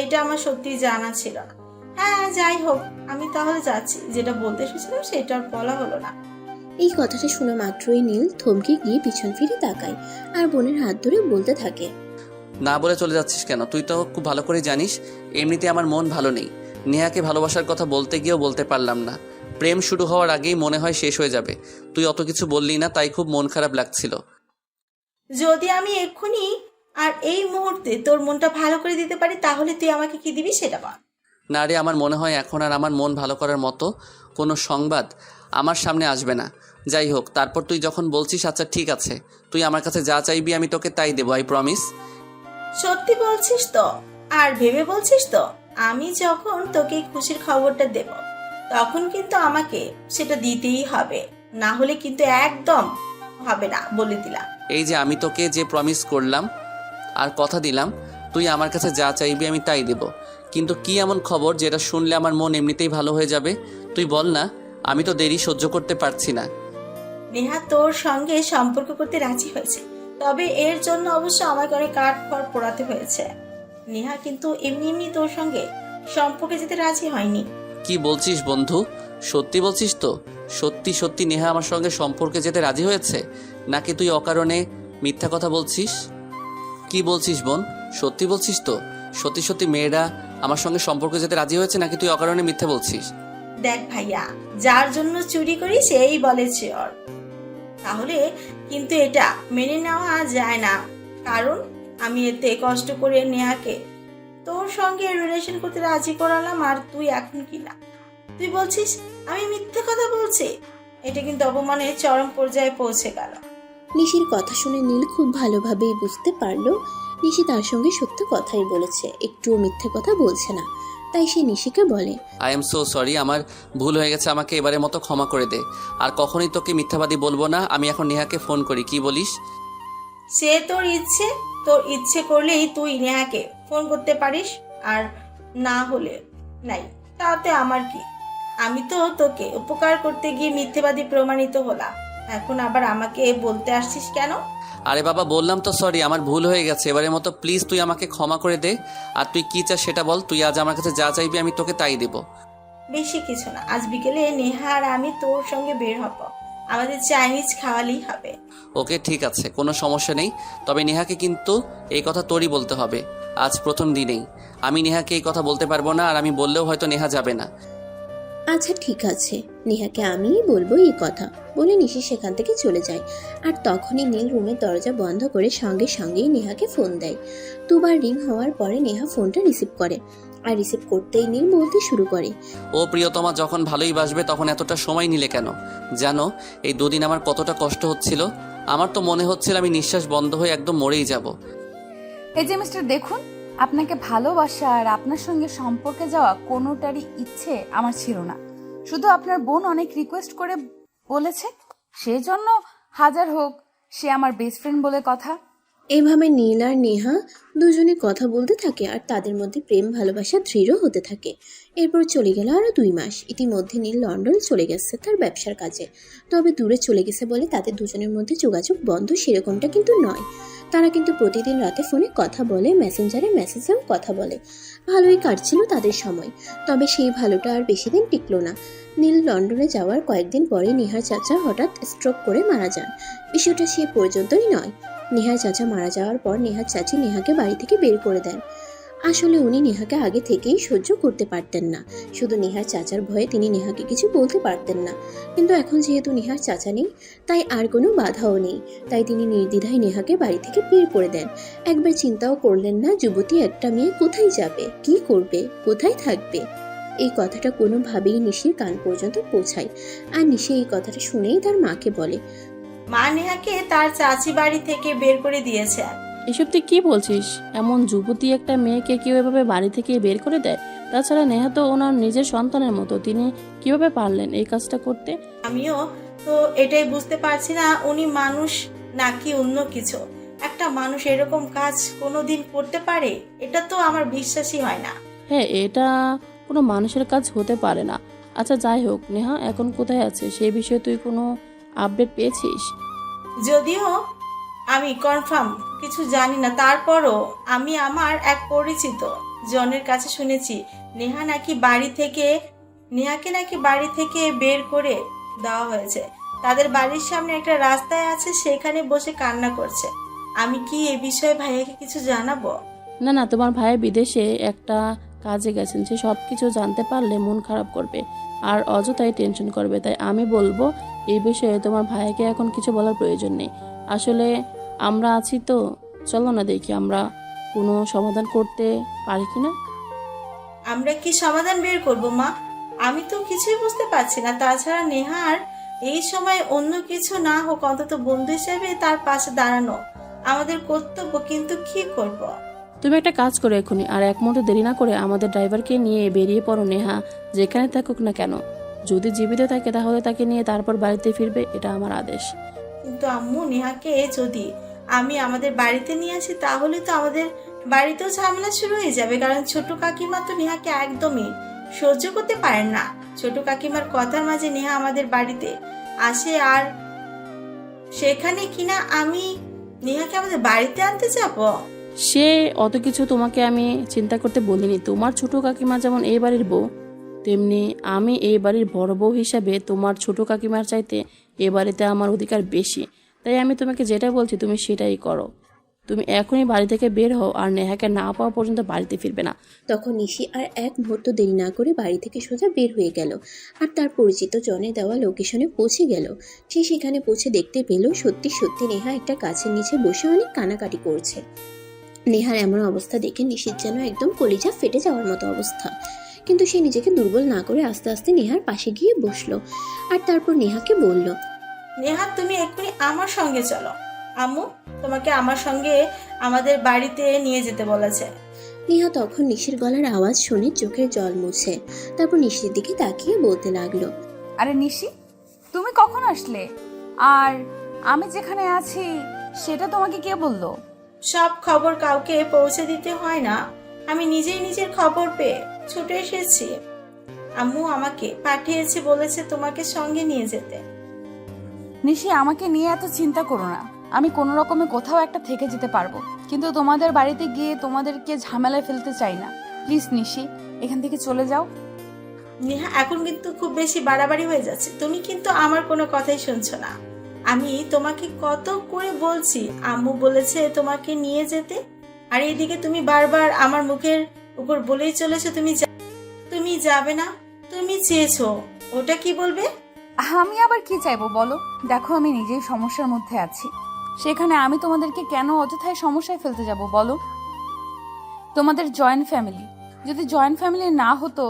এটা আমার সত্যি জানা ছিল না। হ্যাঁ, যাই হোক, আমি তাহলে যাচ্ছি। যেটা বলতে এসেছিলাম সেটা আর বলা হলো না। এই কথাটা শোনা মাত্রই নীল থমকে গিয়ে পিছন ফিরে তাকায় আর বোনের হাত ধরে বলতে থাকে, না বলে চলে যাচ্ছিস কেন? তুই তো খুব ভালো করে জানিস এমনিতে আমার মন ভালো নেই। নেহাকে ভালোবাসার কথা বলতে গিয়েও বলতে পারলাম না। প্রেম শুরু হওয়ার আগেই মনে হয় শেষ হয়ে যাবে। তুই অত কিছু বললি না, তাই খুব মন খারাপ লাগছিল। যদি আমি এক্ষুনি আর এই মুহূর্তে তোর মনটা ভালো করে দিতে পারি, তাহলে তুই আমাকে কি দিবি সেটা বল। না রে, আমার মনে হয় এখন আর আমার মন ভালো করার মতো কোনো সংবাদ আমার সামনে আসবে না। যাই হোক, তারপর তুই যখন বলছিস আচ্ছা ঠিক আছে, তুই আমার কাছে যা চাইবি আমি তোকে তাই দেবো, আই প্রমিস। সত্যি বলছিস তো? আর ভেবে বলছিস তো? আমি যখন তোকে এই খুশির খবরটা দেব, তখন কিন্তু আমাকে সেটা দিতেই হবে, না হলে কিন্তু একদম হবে না, বলে দিলাম। এই যে আমি তোকে যে প্রমিস করলাম আর কথা দিলাম, তুই আমার কাছে যা চাইবি আমি তাই দেব। কিন্তু কি এমন খবর যেটা শুনলে আমার মন এমনিতেই ভালো হয়ে যাবে? তুই বল না, আমি তো দেরি সহ্য করতে পারছি না। নেহা তোর সঙ্গে সম্পর্ক করতে রাজি হয়েছে, তবে এর জন্য অবশ্য আমাকে অনেক কাঠ খড় পোড়াতে হয়েছে। নেহা কিন্তু এমনি এমনি তোর সঙ্গে সম্পর্কে যেতে রাজি হয়নি। কি বলছিস বন্ধু? সত্যি বলছিস তো? সত্যি সত্যি নেহা আমার সঙ্গে সম্পর্কে যেতে রাজি হয়েছে, নাকি তুই অকারণে মিথ্যা কথা বলছিস? কি বলছিস বোন? সত্যি বলছিস তো? সত্যি সত্যি মেয়েরা আমার সঙ্গে সম্পর্কে যেতে রাজি হয়েছে, নাকি তুই অকারণে মিথ্যা বলছিস? দেখ ভাইয়া, যার জন্য চুরি করি সেই বলেছে ওর, তাহলে কিন্তু এটা মেনে নেওয়া যায় না। কারণ আমি এতে কষ্ট করে নেহাকে তোর সঙ্গে রিলেশন করতে রাজি করালাম, আর তুই এখন কি না তুই বলছিস আমি মিথ্যে কথা বলছি। এটা কিন্তু অপমানের চরম পর্যায়ে পৌঁছে গেল। নিশির কথা শুনে নীল খুব ভালোভাবেই বুঝতে পারলো নিশি তার সঙ্গে সত্য কথাই বলেছে, একটুও মিথ্যে কথা বলছে না। তাই সে নিশিকে বলে, আই এম সো সরি, আমার ভুল হয়ে গেছে, আমাকে এবারের মতো ক্ষমা করে দে। আর কখনোই তোকে মিথ্যাবাদী বলবো না। আমি এখন নেহাকে ফোন করি, কি বলিস? সে তোর ইচ্ছে করলেই তুই নেহাকে ফোন করতে পারিস, আর না হলে নাই, তাতে আমার কি? আমি তো তোকে উপকার করতে গিয়ে মিথ্যেবাদী প্রমাণিত হলাম, এখন আবার আমাকে বলতে আসছিস কেন? আরে বাবা, বললাম তো সরি, আমার ভুল হয়ে গেছে, এবারের মতো প্লিজ তুই আমাকে ক্ষমা করে দে। আর তুই কি চাস সেটা বল। তুই আজ আমার কাছে যা চাইবি আমি তোকে তাই দেব। বেশি কিছু না, আজ বিকেলে নেহা আর আমি তোর সঙ্গে বের হব, আমাদের চাইনিজ খাওয়ালেই হবে। ওকে ঠিক আছে, কোনো সমস্যা নেই। তবে নেহাকে কিন্তু এই কথা তোরই বলতে হবে। আজ প্রথম দিনেই আমি নেহাকে এই কথা বলতে পারবো না, আর আমি বললেও হয়তো নেহা যাবে না। আচ্ছা ঠিক আছে, নেহাকে আমিই বলবো এই কথা, বলে নিশি সেখান থেকে চলে যায়। আর তখনই নীল রুমের দরজা বন্ধ করে সঙ্গে সঙ্গেই নেহাকে ফোন দেয়। দুবার রিং হওয়ার পরে নেহা ফোনটা রিসিভ করে, আর রিসিভ করতেই নীল বলতে শুরু করে, ও প্রিয়তমা, যখন ভালোই বাসবে তখন এতটা সময় নিলে কেন? জানো এই দুদিন আমার কতটা কষ্ট হচ্ছিল। আমার তো মনে হচ্ছিল আমি নিঃশ্বাস বন্ধ হয়ে একদম মরেই যাব। এই যে মিস্টার, দেখুন, আপনাকে ভালোবাসা আর আপনার সঙ্গে সম্পর্কে যাওয়া কোনোটারই ইচ্ছে আমার ছিল না। শুধু আপনার বোন অনেক রিকোয়েস্ট করে বলেছে, সেই জন্য হাজার হোক সে আমার বেস্ট ফ্রেন্ড বলে কথা। এইভাবে নীল আর নেহা দুজনে কথা বলতে থাকে আর তাদের মধ্যে প্রেম ভালোবাসা দৃঢ় হতে থাকে। এরপর চলে গেল আরো 2 মাস। ইতিমধ্যে নীল লন্ডন চলে গেছে তার ব্যবসার কাজে। তবে দূরে চলে গেছে বলে তাদের দুজনের মধ্যে যোগাযোগ বন্ধ সেরকমটা কিন্তু নয়। তারা কিন্তু প্রতিদিন রাতে ফোনে কথা বলে, মেসেঞ্জারে মেসেজেও কথা বলে। ভালোই কাটছিল তাদের সময়। তবে সেই ভালোটা আর বেশি দিন টিকলো না। নীল লন্ডনে যাওয়ার কয়েকদিন পরে নেহার চাচা হঠাৎ স্ট্রোক করে মারা যান। বিষয়টা সে পর্যন্তই নয়, নেহার চাচা মারা যাওয়ার পর নেহার চাচি নেহাকে বাড়ি থেকে বের করে দেন। আসলে উনি নেহাকে আগে থেকেই সহ্য করতে পারতেন না, শুধু নেহার চাচার ভয়ে তিনি নেহাকে কিছু বলতে পারতেন না। কিন্তু এখন যেহেতু নেহার চাচা নেই, তাই আর কোনো বাধাও নেই। তাই তিনি নির্দ্বিধায় নেহাকে বাড়ি থেকে বের করে দেন। একবার চিন্তাও করলেন না যুবতী একটা মেয়ে কোথায় যাবে, কি করবে, কোথায় থাকবে। এই কথাটা কোনোভাবেই নিশির কান পর্যন্ত পৌঁছায়। আর নিশি এই কথাটা শুনেই তার মাকে বলে, মা নেহাকে তার চাচি বাড়ি থেকে বের করে দিয়েছে। এসব তুই কি বলছিস? এমন যুবতী একটা মেয়েকে কেউ এভাবে বাড়ি থেকে বের করে দেয়? তাছাড়া নেহা তো ওনার নিজের সন্তানের মতো, তিনি কিভাবে পারলেন এই কাজটা করতে? আমিও তো এটাই বুঝতে পারছি না, উনি মানুষ নাকি অন্য কিছু? একটা মানুষ এরকম কাজ কোনোদিন করতে পারে? এটা তো আমার বিশ্বাসই হয় না। হ্যাঁ, এটা কোনো মানুষের কাজ হতে পারে না। আচ্ছা যাই হোক, নেহা এখন কোথায় আছে সেই বিষয়ে তুই কোনো আপডেট পেয়েছিস? যদিও আমি কনফার্ম কিছু জানি না, তারপরও আমি আমার এক পরিচিত জনের কাছে শুনেছি নেহাকে নাকি বাড়ি থেকে বের করে দেওয়া হয়েছে। তাদের বাড়ির সামনে একটা রাস্তায় আছে, সেখানে বসে কান্না করছে। আমি কি এ বিষয়ে ভাইয়াকে কিছু জানাবো? না না, তোমার ভাই বিদেশে একটা কাজে গেছেন, সে সব কিছু জানতে পারলে মন খারাপ করবে আর অযথাই টেনশন করবে। তাই আমি বলবো এই বিষয়ে তোমার ভাইকে এখন কিছু বলার প্রয়োজন নেই। আসলে আমরা আছি তো, চলো না দেখি আমরা কোনো সমাধান করতে পারি কিনা। আমরা কি সমাধান বের করব মা? আমি তো কিছুই বুঝতে পারছি না। তাছাড়া নেহার এই সময় অন্য কিছু না হোক, অন্তত বন্ধু হিসেবে তার পাশে দাঁড়ানো আমাদের কর্তব্য। কিন্তু কি করব? তুমি একটা কাজ করো এখনই, আর এক মুহূর্ত দেরি না করে আমাদের ড্রাইভারকে নিয়ে বেরিয়ে পড়ো। নেহা যেখানে থাকুক না কেন, যদি জীবিত থাকে তাহলে তাকে নিয়ে তারপর বাড়িতে ফিরবে, এটা আমার আদেশ। কিন্তু আম্মু, নেহাকে যদি আমি আমাদের বাড়িতে নিয়ে আসি তাহলে তো আমাদের বাড়িতেও ঝামেলা শুরু হয়ে যাবে। কারণ ছোট কাকিমা তো নেহাকে একদমই সহ্য করতে পারেন না। ছোট কাকিমার কথার মাঝে নেহা আমাদের বাড়িতে আসে, আর সেখানে কিনা আমি নেহাকে আমাদের বাড়িতে আনতে যাবো। সে অত কিছু তোমাকে আমি চিন্তা করতে বলিনি। তোমার ছোট কাকিমা যেমন এই বাড়ির বউ, তেমনি আমি এই বাড়ির বড় বউ হিসাবে তোমার ছোট কাকিমার চাইতে এ বাড়িতে আমার অধিকার বেশি। তাই আমি তোমাকে যেটা বলছি তুমি সেটাই করো। তুমি এখনই বাড়ি থেকে বের হও, আর নেহাকে না পাওয়া পর্যন্ত বাড়িতে ফিরবে না। তখন নিশি আর এক মুহূর্ত দেরি না করে বাড়ি থেকে সোজা বের হয়ে গেল আর তার পরিচিত জনে দেওয়া লোকেশনে পৌঁছে গেল। সে সেখানে পৌঁছে দেখতে পেল সত্যি সত্যি নেহা একটা গাছের নিচে বসে অনেক কানাকাটি করছে। নেহার এমন অবস্থা দেখে নিশির যেন একদম কলিজা ফেটে যাওয়ার মতো অবস্থা। কিন্তু সে নিজেকে দুর্বল না করে আস্তে আস্তে নেহার পাশে গিয়ে বসলো আর তারপর নেহাকে বলল, নেহা, তুমি এক্ষুনি আমার সঙ্গে চলো। আম্মু তোমাকে আমার সঙ্গে আমাদের বাড়িতে নিয়ে যেতে বলেছে। নেহা তখন নিশির গলার আওয়াজ শুনে চোখের জল মুছে তারপর নিশির দিকে তাকিয়ে বলতে লাগলো, আরে নিশি, তুমি কখন আসলে? আর আমি যেখানে আছি সেটা তোমাকে কে বললো? সব খবর কাউকে পৌঁছে দিতে হয় না, আমি নিজেই নিজের খবর পেয়ে ছুটে এসেছি। আম্মু আমাকে পাঠিয়েছে, বলেছে তোমাকে সঙ্গে নিয়ে যেতে। নিশি, আমাকে নিয়ে এত চিন্তা করো না। আমি কোনো রকমে কোথাও একটা থেকে যেতে পারবো, কিন্তু তোমাদের বাড়িতে গিয়ে তোমাদেরকে ঝামেলায় ফেলতে চাই না। প্লিজ নিশি, এখান থেকে চলে যাও। নেহা, এখন কিন্তু খুব বেশি বাড়াবাড়ি হয়ে যাচ্ছে। তুমি কিন্তু আমার কোনো কথাই শুনছো না। আমি তোমাকে কত করে বলছি, আম্মু বলেছে তোমাকে নিয়ে যেতে, আর এইদিকে তুমি বারবার আমার মুখের উপর বলেই চলেছো তুমি যাবে না। তুমি চেয়েছো, ওটা কি বলবে? আমি আবার কি চাইবো বলো? দেখো, আমি নিজেই সমস্যার মধ্যে আছি, সেখানে আমি তোমাদেরকে কেন অযথায় সমস্যায় ফেলতে যাব বলো? তোমাদের জয়েন্ট ফ্যামিলি, যদি জয়েন্ট ফ্যামিলি না হতো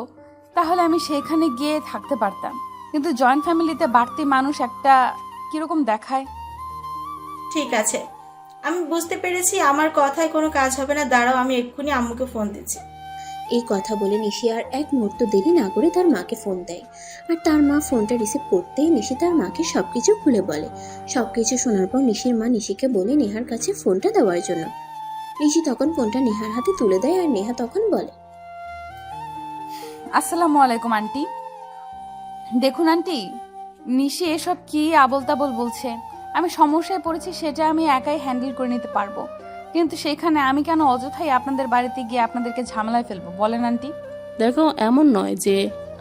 তাহলে আমি সেখানে গিয়ে থাকতে পারতাম, কিন্তু জয়েন্ট ফ্যামিলিতে বাড়তি মানুষ একটা কিরকম দেখায়। ঠিক আছে, আমি বুঝতে পেরেছি, আমার কথায় কোনো কাজ হবে না। দাঁড়াও, আমি এক্ষুনি আম্মুকে ফোন দিচ্ছি। এই কথা বলে নিশি আর এক মুহূর্ত দেরি না করে তার মাকে ফোন দেয় আর তার মা ফোনটা রিসিভ করতেই নিশি তার মাকে সবকিছু খুলে বলে। সবকিছু শোনার পর নিশির মা নিশিকে বলে নেহার কাছে ফোনটা দেওয়ার জন্য। নিশি তখন ফোনটা নেহার হাতে তুলে দেয় আর নেহা তখন বলে, আসসালামু আলাইকুম আন্টি। দেখুন আন্টি, নিশি এসব কি আবল তাবল বলছে। আমি সমস্যায় পড়েছি, সেটা আমি একাই হ্যান্ডেল করে নিতে পারবো, কিন্তু সেখানে আমি কেন অযথাই আপনাদের বাড়িতে গিয়ে আপনাদেরকে ঝামেলায় ফেলবো বলেন আন্টি? দেখো, এমন নয় যে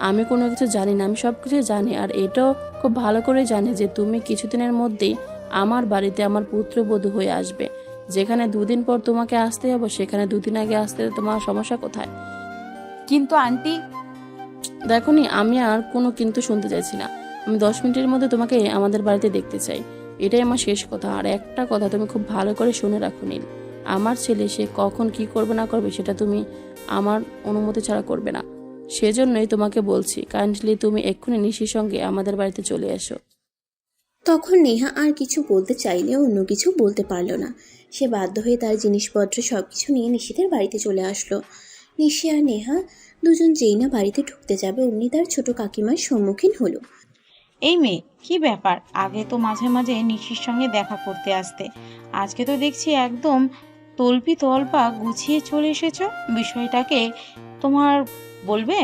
আমি কোনো কিছু জানি না, আমি সব কিছু জানি। আর এটাও খুব ভালো করে জানি যে তুমি কিছুদিনের মধ্যেই আমার বাড়িতে আমার পুত্রবধূ হয়ে আসবে। যেখানে 2 দিন পর তোমাকে আসতে হবে, সেখানে 2 দিন আগে আসতে তোমার সমস্যা কোথায়? কিন্তু আন্টি, দেখো নি, আমি আর কোনো কিন্তু শুনতে চাইছি না। আমি 10 মিনিটের মধ্যে তোমাকে আমাদের বাড়িতে দেখতে চাই, এটাই আমার শেষ কথা। আর একটা কথা তুমি খুব ভালো করে শুনে রাখো নীল, আমার ছেলে সে কখন কি করবে না করবে সেটা তুমি আমার অনুমতি ছাড়া করবে না। সেজন্যই তোমাকে বলছি, কাইন্ডলি তুমি এক্ষুনি নিশির সঙ্গে আমাদের বাড়িতে চলে এসো। তখন নেহা আর কিছু বলতে চাইলেও অন্য কিছু বলতে পারল না। সে বাধ্য হয়ে তার জিনিসপত্র সবকিছু নিয়ে নিশিদের বাড়িতে চলে আসলো। নিশি আর নেহা দুজন যেই না বাড়িতে ঢুকতে যাবে অমনি তার ছোট কাকিমার সম্মুখীন হলো। এই মেয়ে, কি ব্যাপার, আগে তো মাঝে মাঝে নিশির সঙ্গে দেখা করতে আসতে, আজকে তো দেখছি একদম তল্পি তল্পা গুছিয়ে চলে এসেছো। বিষয়টাকে তোমার বলবে?